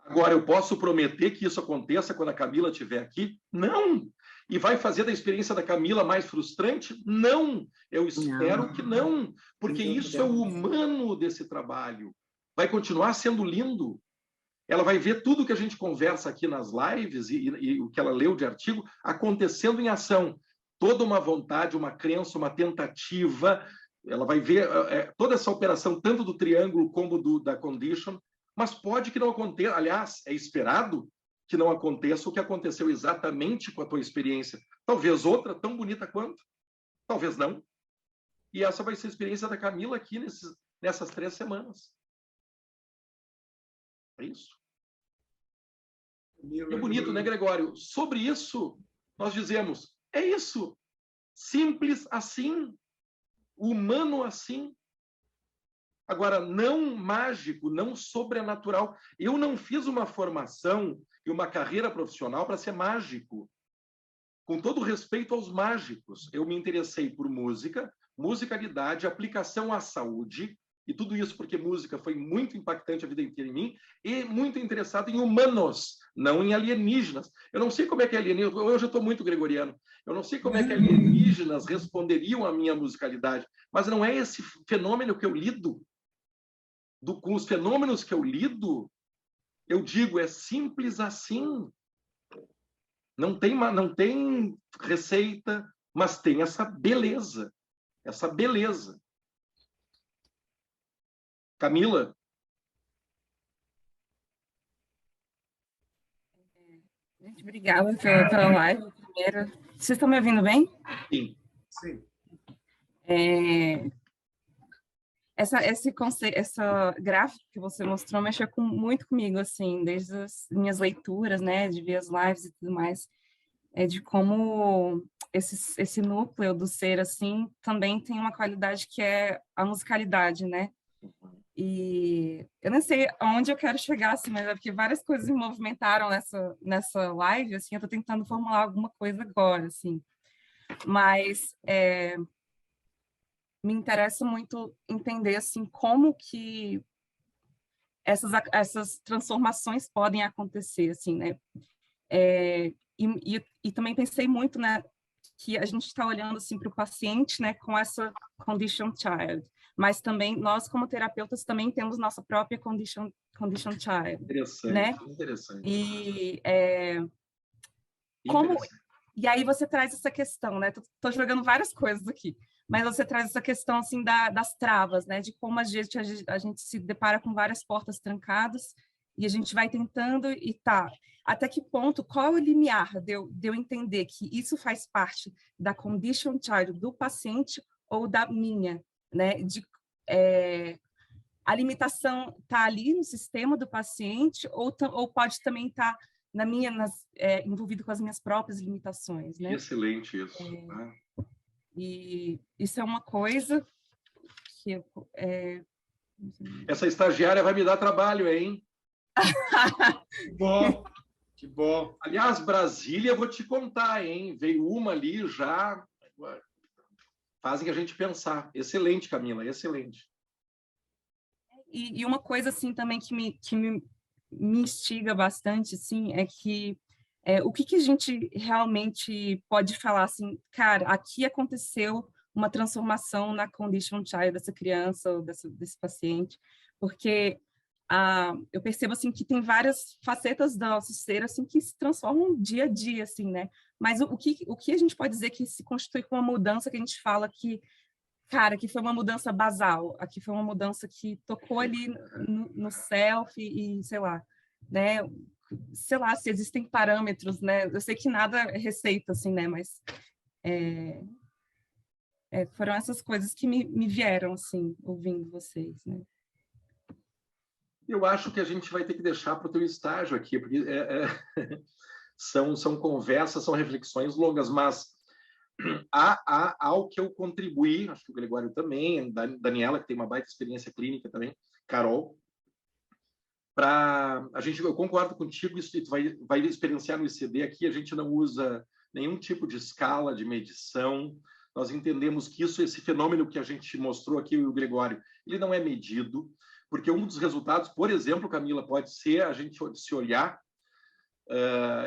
Agora, eu posso prometer que isso aconteça quando a Camila estiver aqui? Não! E vai fazer da experiência da Camila mais frustrante? Não! Eu espero que não, porque isso é o humano desse trabalho. Vai continuar sendo lindo. Ela vai ver tudo que a gente conversa aqui nas lives e o que ela leu de artigo acontecendo em ação. Toda uma vontade, uma crença, uma tentativa. Ela vai ver toda essa operação, tanto do triângulo como da condition, mas pode que não aconteça. Aliás, é esperado que não aconteça o que aconteceu exatamente com a tua experiência. Talvez outra tão bonita quanto, talvez não. E essa vai ser a experiência da Camila aqui nessas 3 semanas. É isso. É bonito, né, Gregório? Sobre isso, nós dizemos, é isso. Simples assim. Humano assim. Agora, não mágico, não sobrenatural. Eu não fiz uma formação e uma carreira profissional para ser mágico. Com todo respeito aos mágicos, eu me interessei por música, musicalidade, aplicação à saúde, e tudo isso porque música foi muito impactante a vida inteira em mim, e muito interessado em humanos, não em alienígenas. Eu não sei como é que alienígenas... Hoje eu estou muito gregoriano. Eu não sei como é que alienígenas responderiam à minha musicalidade, mas não é esse fenômeno que eu lido. Com os fenômenos que eu lido, eu digo, é simples assim. Não tem receita, mas tem essa beleza. Essa beleza. Camila? Gente, obrigada pela live. Primeiro. Vocês estão me ouvindo bem? Sim. Sim. Essa gráfica que você mostrou mexeu muito comigo, assim, desde as minhas leituras, né, de ver as lives e tudo mais, de como esse núcleo do ser, assim, também tem uma qualidade que é a musicalidade, né? E eu não sei aonde eu quero chegar, assim, mas é porque várias coisas me movimentaram nessa live, assim, eu estou tentando formular alguma coisa agora, assim. Mas me interessa muito entender, assim, como que essas transformações podem acontecer, assim, né? E também pensei muito, né, que a gente está olhando, assim, para o paciente, né, com essa condition child, mas também nós, como terapeutas, também temos nossa própria condition child. Interessante, né? interessante. E como... E aí você traz essa questão, né? Estou jogando várias coisas aqui, mas você traz essa questão, assim, das travas, né? De como a gente se depara com várias portas trancadas e a gente vai tentando e tá... Até que ponto, qual é o limiar de eu entender que isso faz parte da condition child do paciente ou da minha, né? A limitação está ali no sistema do paciente ou pode também estar envolvido com as minhas próprias limitações, né? Excelente isso. E isso é uma coisa que... Essa estagiária vai me dar trabalho, hein? Bom. Que bom. Aliás, Brasília, vou te contar, hein? Veio uma ali já, fazem a gente pensar. Excelente, Camila, excelente. E uma coisa assim também que me instiga bastante, assim, é que o que a gente realmente pode falar assim, cara, aqui aconteceu uma transformação na condition child dessa criança ou desse paciente, porque eu percebo assim que tem várias facetas da nosso ser assim que se transformam dia a dia, assim, né? Mas o que a gente pode dizer que se constitui com uma mudança que a gente fala que, cara, que foi uma mudança basal, aqui foi uma mudança que tocou ali no self e sei lá, né? Sei lá se existem parâmetros, né? Eu sei que nada é receita, assim, né? Mas foram essas coisas que me vieram, assim, ouvindo vocês, né? Eu acho que a gente vai ter que deixar para o teu estágio aqui, porque são conversas, são reflexões longas, mas há ao que eu contribuí, acho que o Gregório também, a Daniela, que tem uma baita experiência clínica também, Carol, para a gente, eu concordo contigo, isso tu vai experienciar no ICD aqui, a gente não usa nenhum tipo de escala de medição, nós entendemos que esse fenômeno que a gente mostrou aqui, o Gregório, ele não é medido, porque um dos resultados, por exemplo, Camila, pode ser a gente se olhar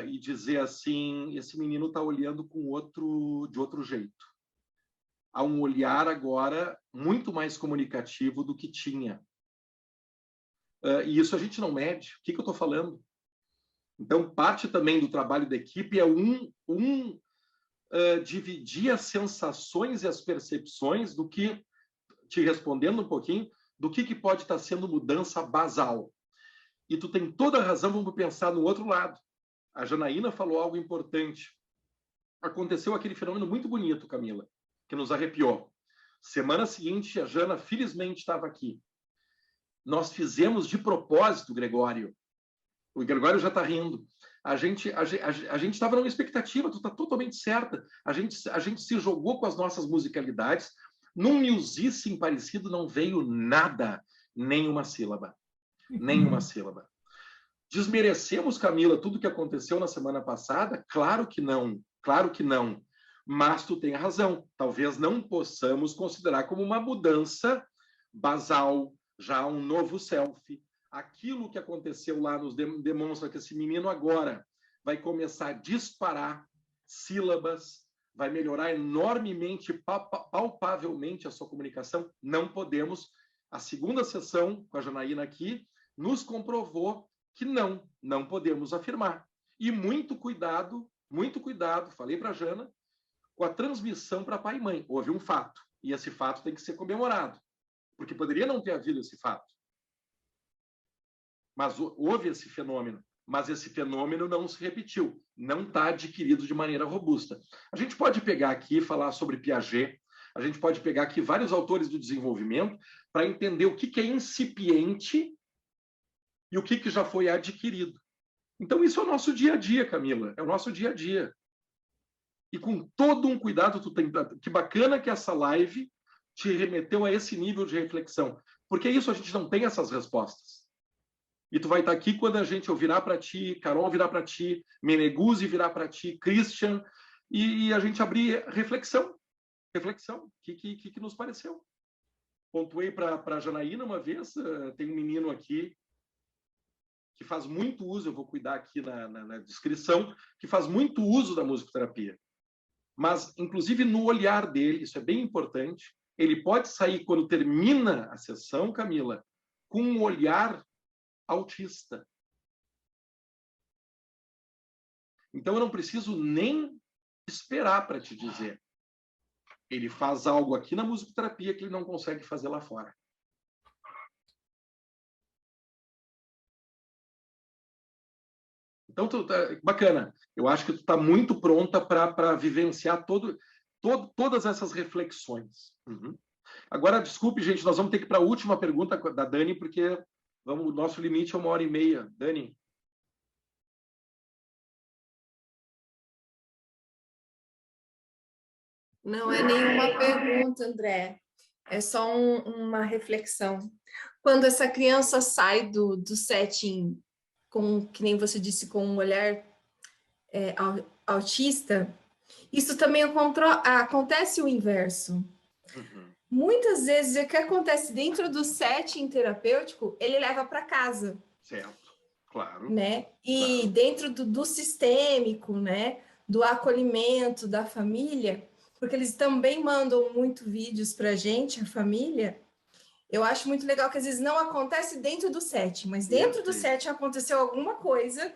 e dizer assim, esse menino está olhando de outro jeito. Há um olhar agora muito mais comunicativo do que tinha. E isso a gente não mede. O que eu estou falando? Então, parte também do trabalho da equipe é dividir as sensações e as percepções do que, te respondendo um pouquinho, do que pode estar sendo mudança basal. E tu tem toda a razão, vamos pensar no outro lado. A Janaína falou algo importante. Aconteceu aquele fenômeno muito bonito, Camila, que nos arrepiou. Semana seguinte, a Jana felizmente estava aqui. Nós fizemos de propósito, Gregório. O Gregório já está rindo. A gente estava numa expectativa, tu está totalmente certa. A gente se jogou com as nossas musicalidades. Num musicing parecido não veio nada, nenhuma sílaba. Nenhuma sílaba. Desmerecemos, Camila, tudo que aconteceu na semana passada? Claro que não, claro que não. Mas tu tem razão. Talvez não possamos considerar como uma mudança basal, já um novo self. Aquilo que aconteceu lá nos demonstra que esse menino agora vai começar a disparar sílabas, vai melhorar enormemente, palpavelmente a sua comunicação. Não podemos. A segunda sessão com a Janaína aqui nos comprovou que não podemos afirmar. E muito cuidado, falei para a Jana, com a transmissão para pai e mãe. Houve um fato, e esse fato tem que ser comemorado, porque poderia não ter havido esse fato. Mas houve esse fenômeno, mas esse fenômeno não se repetiu, não está adquirido de maneira robusta. A gente pode pegar aqui e falar sobre Piaget, a gente pode pegar aqui vários autores do desenvolvimento para entender o que é incipiente e o que já foi adquirido. Então, isso é o nosso dia a dia, Camila, é o nosso dia a dia. E com todo um cuidado, que bacana que essa live te remeteu a esse nível de reflexão, porque isso a gente não tem essas respostas. E tu vai estar aqui quando a gente virar para ti, Carol virar para ti, Meneguzzi virar para ti, Christian, e a gente abrir reflexão. Reflexão, o que nos pareceu? Pontuei para a Janaína uma vez, tem um menino aqui que faz muito uso, eu vou cuidar aqui na descrição, que faz muito uso da musicoterapia. Mas, inclusive, no olhar dele, isso é bem importante, ele pode sair, quando termina a sessão, Camila, com um olhar autista. Então, eu não preciso nem esperar para te dizer. Ele faz algo aqui na musicoterapia que ele não consegue fazer lá fora. Então, bacana. Eu acho que tu está muito pronta para vivenciar todas essas reflexões. Uhum. Agora, desculpe, gente, nós vamos ter que ir para a última pergunta da Dani, porque o nosso limite é 1h30. Dani? Não é nenhuma pergunta, André. É só uma reflexão. Quando essa criança sai do setting que nem você disse, com um olhar autista, isso também acontece o inverso. Uhum. Muitas vezes, o que acontece dentro do setting terapêutico, ele leva para casa. Certo, claro. Né? E claro. dentro do sistêmico, né? Do acolhimento da família, porque eles também mandam muito vídeos para a gente, a família. Eu acho muito legal que às vezes não acontece dentro do setting, mas dentro do setting aconteceu alguma coisa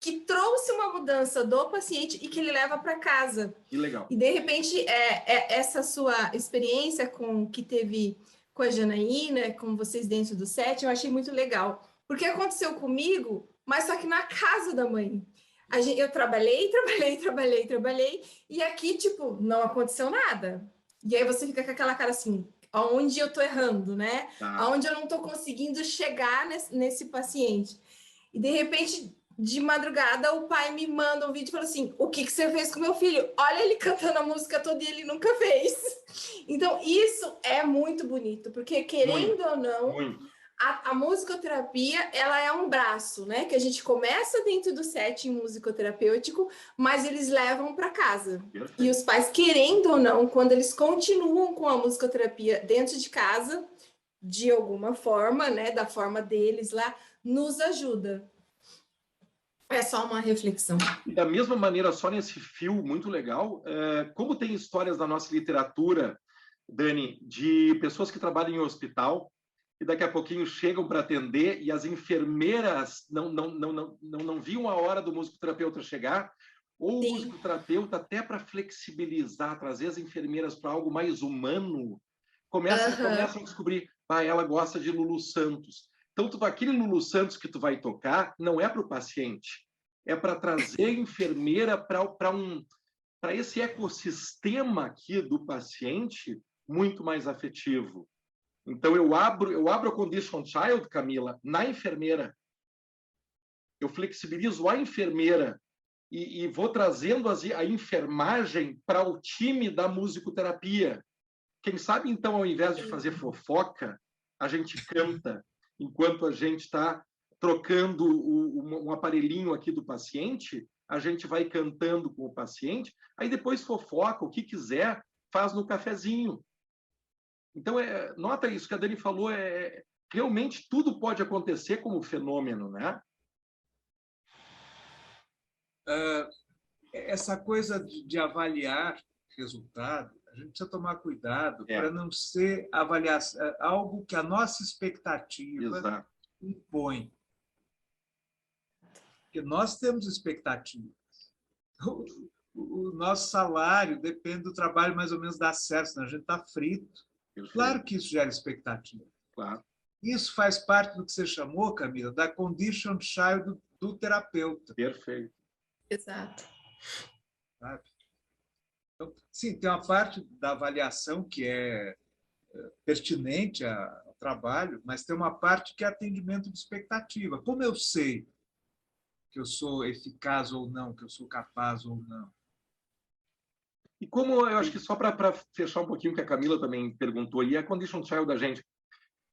que trouxe uma mudança do paciente e que ele leva para casa. Que legal. E, de repente, essa sua experiência que teve com a Janaína, com vocês dentro do set, eu achei muito legal. Porque aconteceu comigo, mas só que na casa da mãe. Eu trabalhei, e aqui, tipo, não aconteceu nada. E aí você fica com aquela cara assim, aonde eu tô errando, né? Aonde eu não tô conseguindo chegar nesse paciente. E, de repente, de madrugada, o pai me manda um vídeo e fala assim, o que você fez com meu filho? Olha ele cantando a música toda e ele nunca fez. Então, isso é muito bonito, porque, querendo ou não, a musicoterapia, ela é um braço, né? Que a gente começa dentro do setting musicoterapêutico, mas eles levam para casa. Perfeito. E os pais, querendo ou não, quando eles continuam com a musicoterapia dentro de casa, de alguma forma, né? Da forma deles lá, nos ajuda. É só uma reflexão. E da mesma maneira, só nesse fio muito legal, como tem histórias na nossa literatura, Dani, de pessoas que trabalham em hospital e daqui a pouquinho chegam para atender e as enfermeiras não viam a hora do musicoterapeuta chegar, ou o musicoterapeuta, até para flexibilizar, trazer as enfermeiras para algo mais humano, começam a descobrir, ela gosta de Lulu Santos. Então, aquele Lulu Santos que tu vai tocar não é para o paciente, é para trazer a enfermeira para esse ecossistema aqui do paciente muito mais afetivo. Então, eu abro a Condition Child, Camila, na enfermeira. Eu flexibilizo a enfermeira e vou trazendo a enfermagem para o time da musicoterapia. Quem sabe, então, ao invés de fazer fofoca, a gente canta enquanto a gente está trocando um aparelhinho aqui do paciente, a gente vai cantando com o paciente, aí depois fofoca, o que quiser, faz no cafezinho. Então, nota isso que a Dani falou, realmente tudo pode acontecer como fenômeno, né? Essa coisa de avaliar resultado, a gente precisa tomar cuidado para não ser algo que a nossa expectativa impõe. Porque nós temos expectativas. O nosso salário depende do trabalho mais ou menos dar certo, senão a gente está frito. Claro que isso gera expectativa. Claro. Isso faz parte do que você chamou, Camila, da condition child do terapeuta. Perfeito. Exato. Sabe? Então, sim, tem uma parte da avaliação que é pertinente ao trabalho, mas tem uma parte que é atendimento de expectativa. Como eu sei que eu sou eficaz ou não, que eu sou capaz ou não? E como, eu acho que só para fechar um pouquinho, que a Camila também perguntou, e a Condition Child da gente,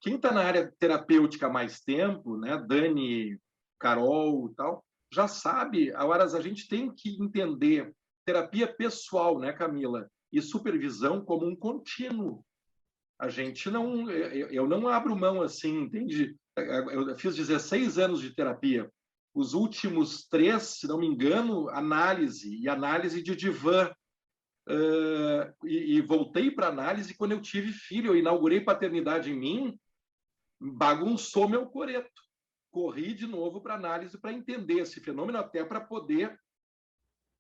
quem está na área terapêutica há mais tempo, né, Dani, Carol e tal, já sabe, a gente tem que entender terapia pessoal, né, Camila, e supervisão como um contínuo. A gente eu não abro mão assim, entende? Eu fiz 16 anos de terapia. Os últimos 3, se não me engano, análise de divã. E voltei para análise quando eu tive filho. Eu inaugurei paternidade em mim, bagunçou meu coreto. Corri de novo para análise para entender esse fenômeno, até para poder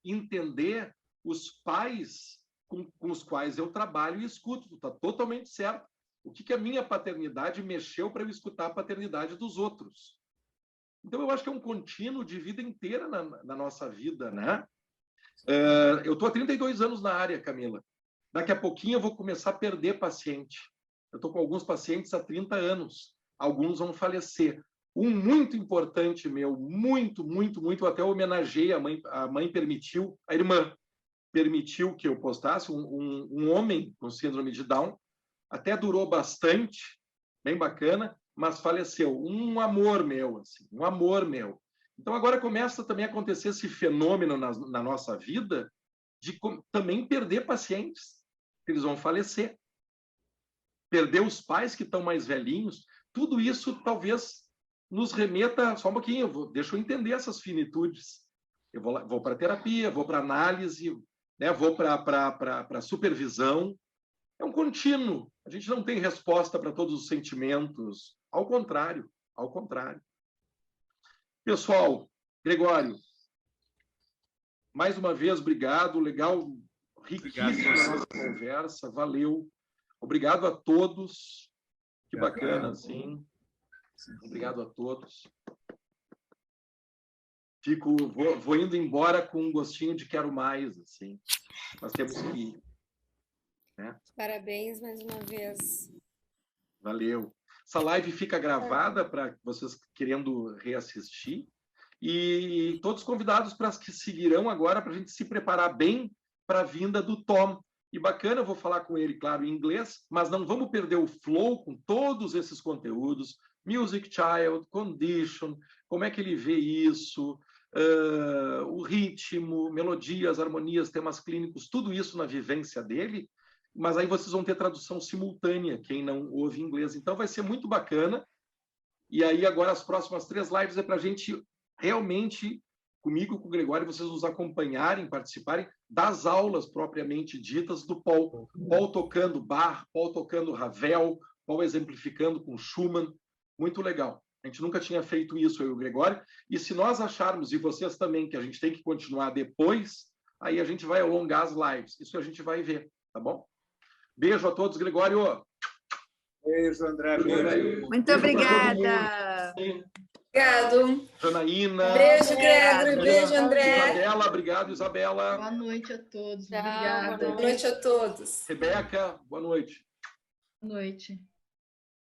entender os pais com os quais eu trabalho e escuto. Está totalmente certo. O que a minha paternidade mexeu para eu escutar a paternidade dos outros? Então, eu acho que é um contínuo de vida inteira na nossa vida, né? Eu estou há 32 anos na área, Camila. Daqui a pouquinho eu vou começar a perder paciente. Eu estou com alguns pacientes há 30 anos. Alguns vão falecer. Um muito importante meu, muito, eu até homenageei, a mãe permitiu, a irmã permitiu que eu postasse, um homem com síndrome de Down, até durou bastante, bem bacana, mas faleceu. Um amor meu, assim, um amor meu. Então, agora começa também a acontecer esse fenômeno na nossa vida de também perder pacientes, que eles vão falecer. Perder os pais que estão mais velhinhos, tudo isso talvez nos remeta... Só um pouquinho, deixa eu entender essas finitudes. Eu vou para terapia, vou para análise, né? Vou para supervisão. É um contínuo. A gente não tem resposta para todos os sentimentos. Ao contrário, ao contrário. Pessoal, Gregório, mais uma vez, obrigado. Legal, riquíssima a nossa conversa. Valeu. Obrigado a todos. Que bacana, assim. Obrigado a todos. Vou indo embora com um gostinho de quero mais, assim. Nós temos que ir. Né? Parabéns mais uma vez. Valeu. Essa live fica gravada para vocês querendo reassistir. E todos convidados para as que seguirão agora, para a gente se preparar bem para a vinda do Tom. E bacana, eu vou falar com ele, claro, em inglês, mas não vamos perder o flow com todos esses conteúdos. Music Child, Condition, como é que ele vê isso, o ritmo, melodias, harmonias, temas clínicos, tudo isso na vivência dele. Mas aí vocês vão ter tradução simultânea, quem não ouve inglês. Então vai ser muito bacana. E aí agora as próximas 3 lives é para a gente realmente, comigo, com o Gregório, vocês nos acompanharem, participarem das aulas propriamente ditas do Paul. Paul tocando Bach, Paul tocando Ravel, Paul exemplificando com Schumann. Muito legal. A gente nunca tinha feito isso, eu e o Gregório. E se nós acharmos, e vocês também, que a gente tem que continuar depois, aí a gente vai alongar as lives. Isso a gente vai ver, tá bom? Beijo a todos, Gregório. Beijo, André. Beijo. Muito obrigada. Obrigado. Janaína. Beijo, Gregory. Beijo, André. Isabela, obrigado, Isabela. Boa noite a todos. Tchau, Obrigada. Boa noite a todos. Rebeca, boa noite. Boa noite.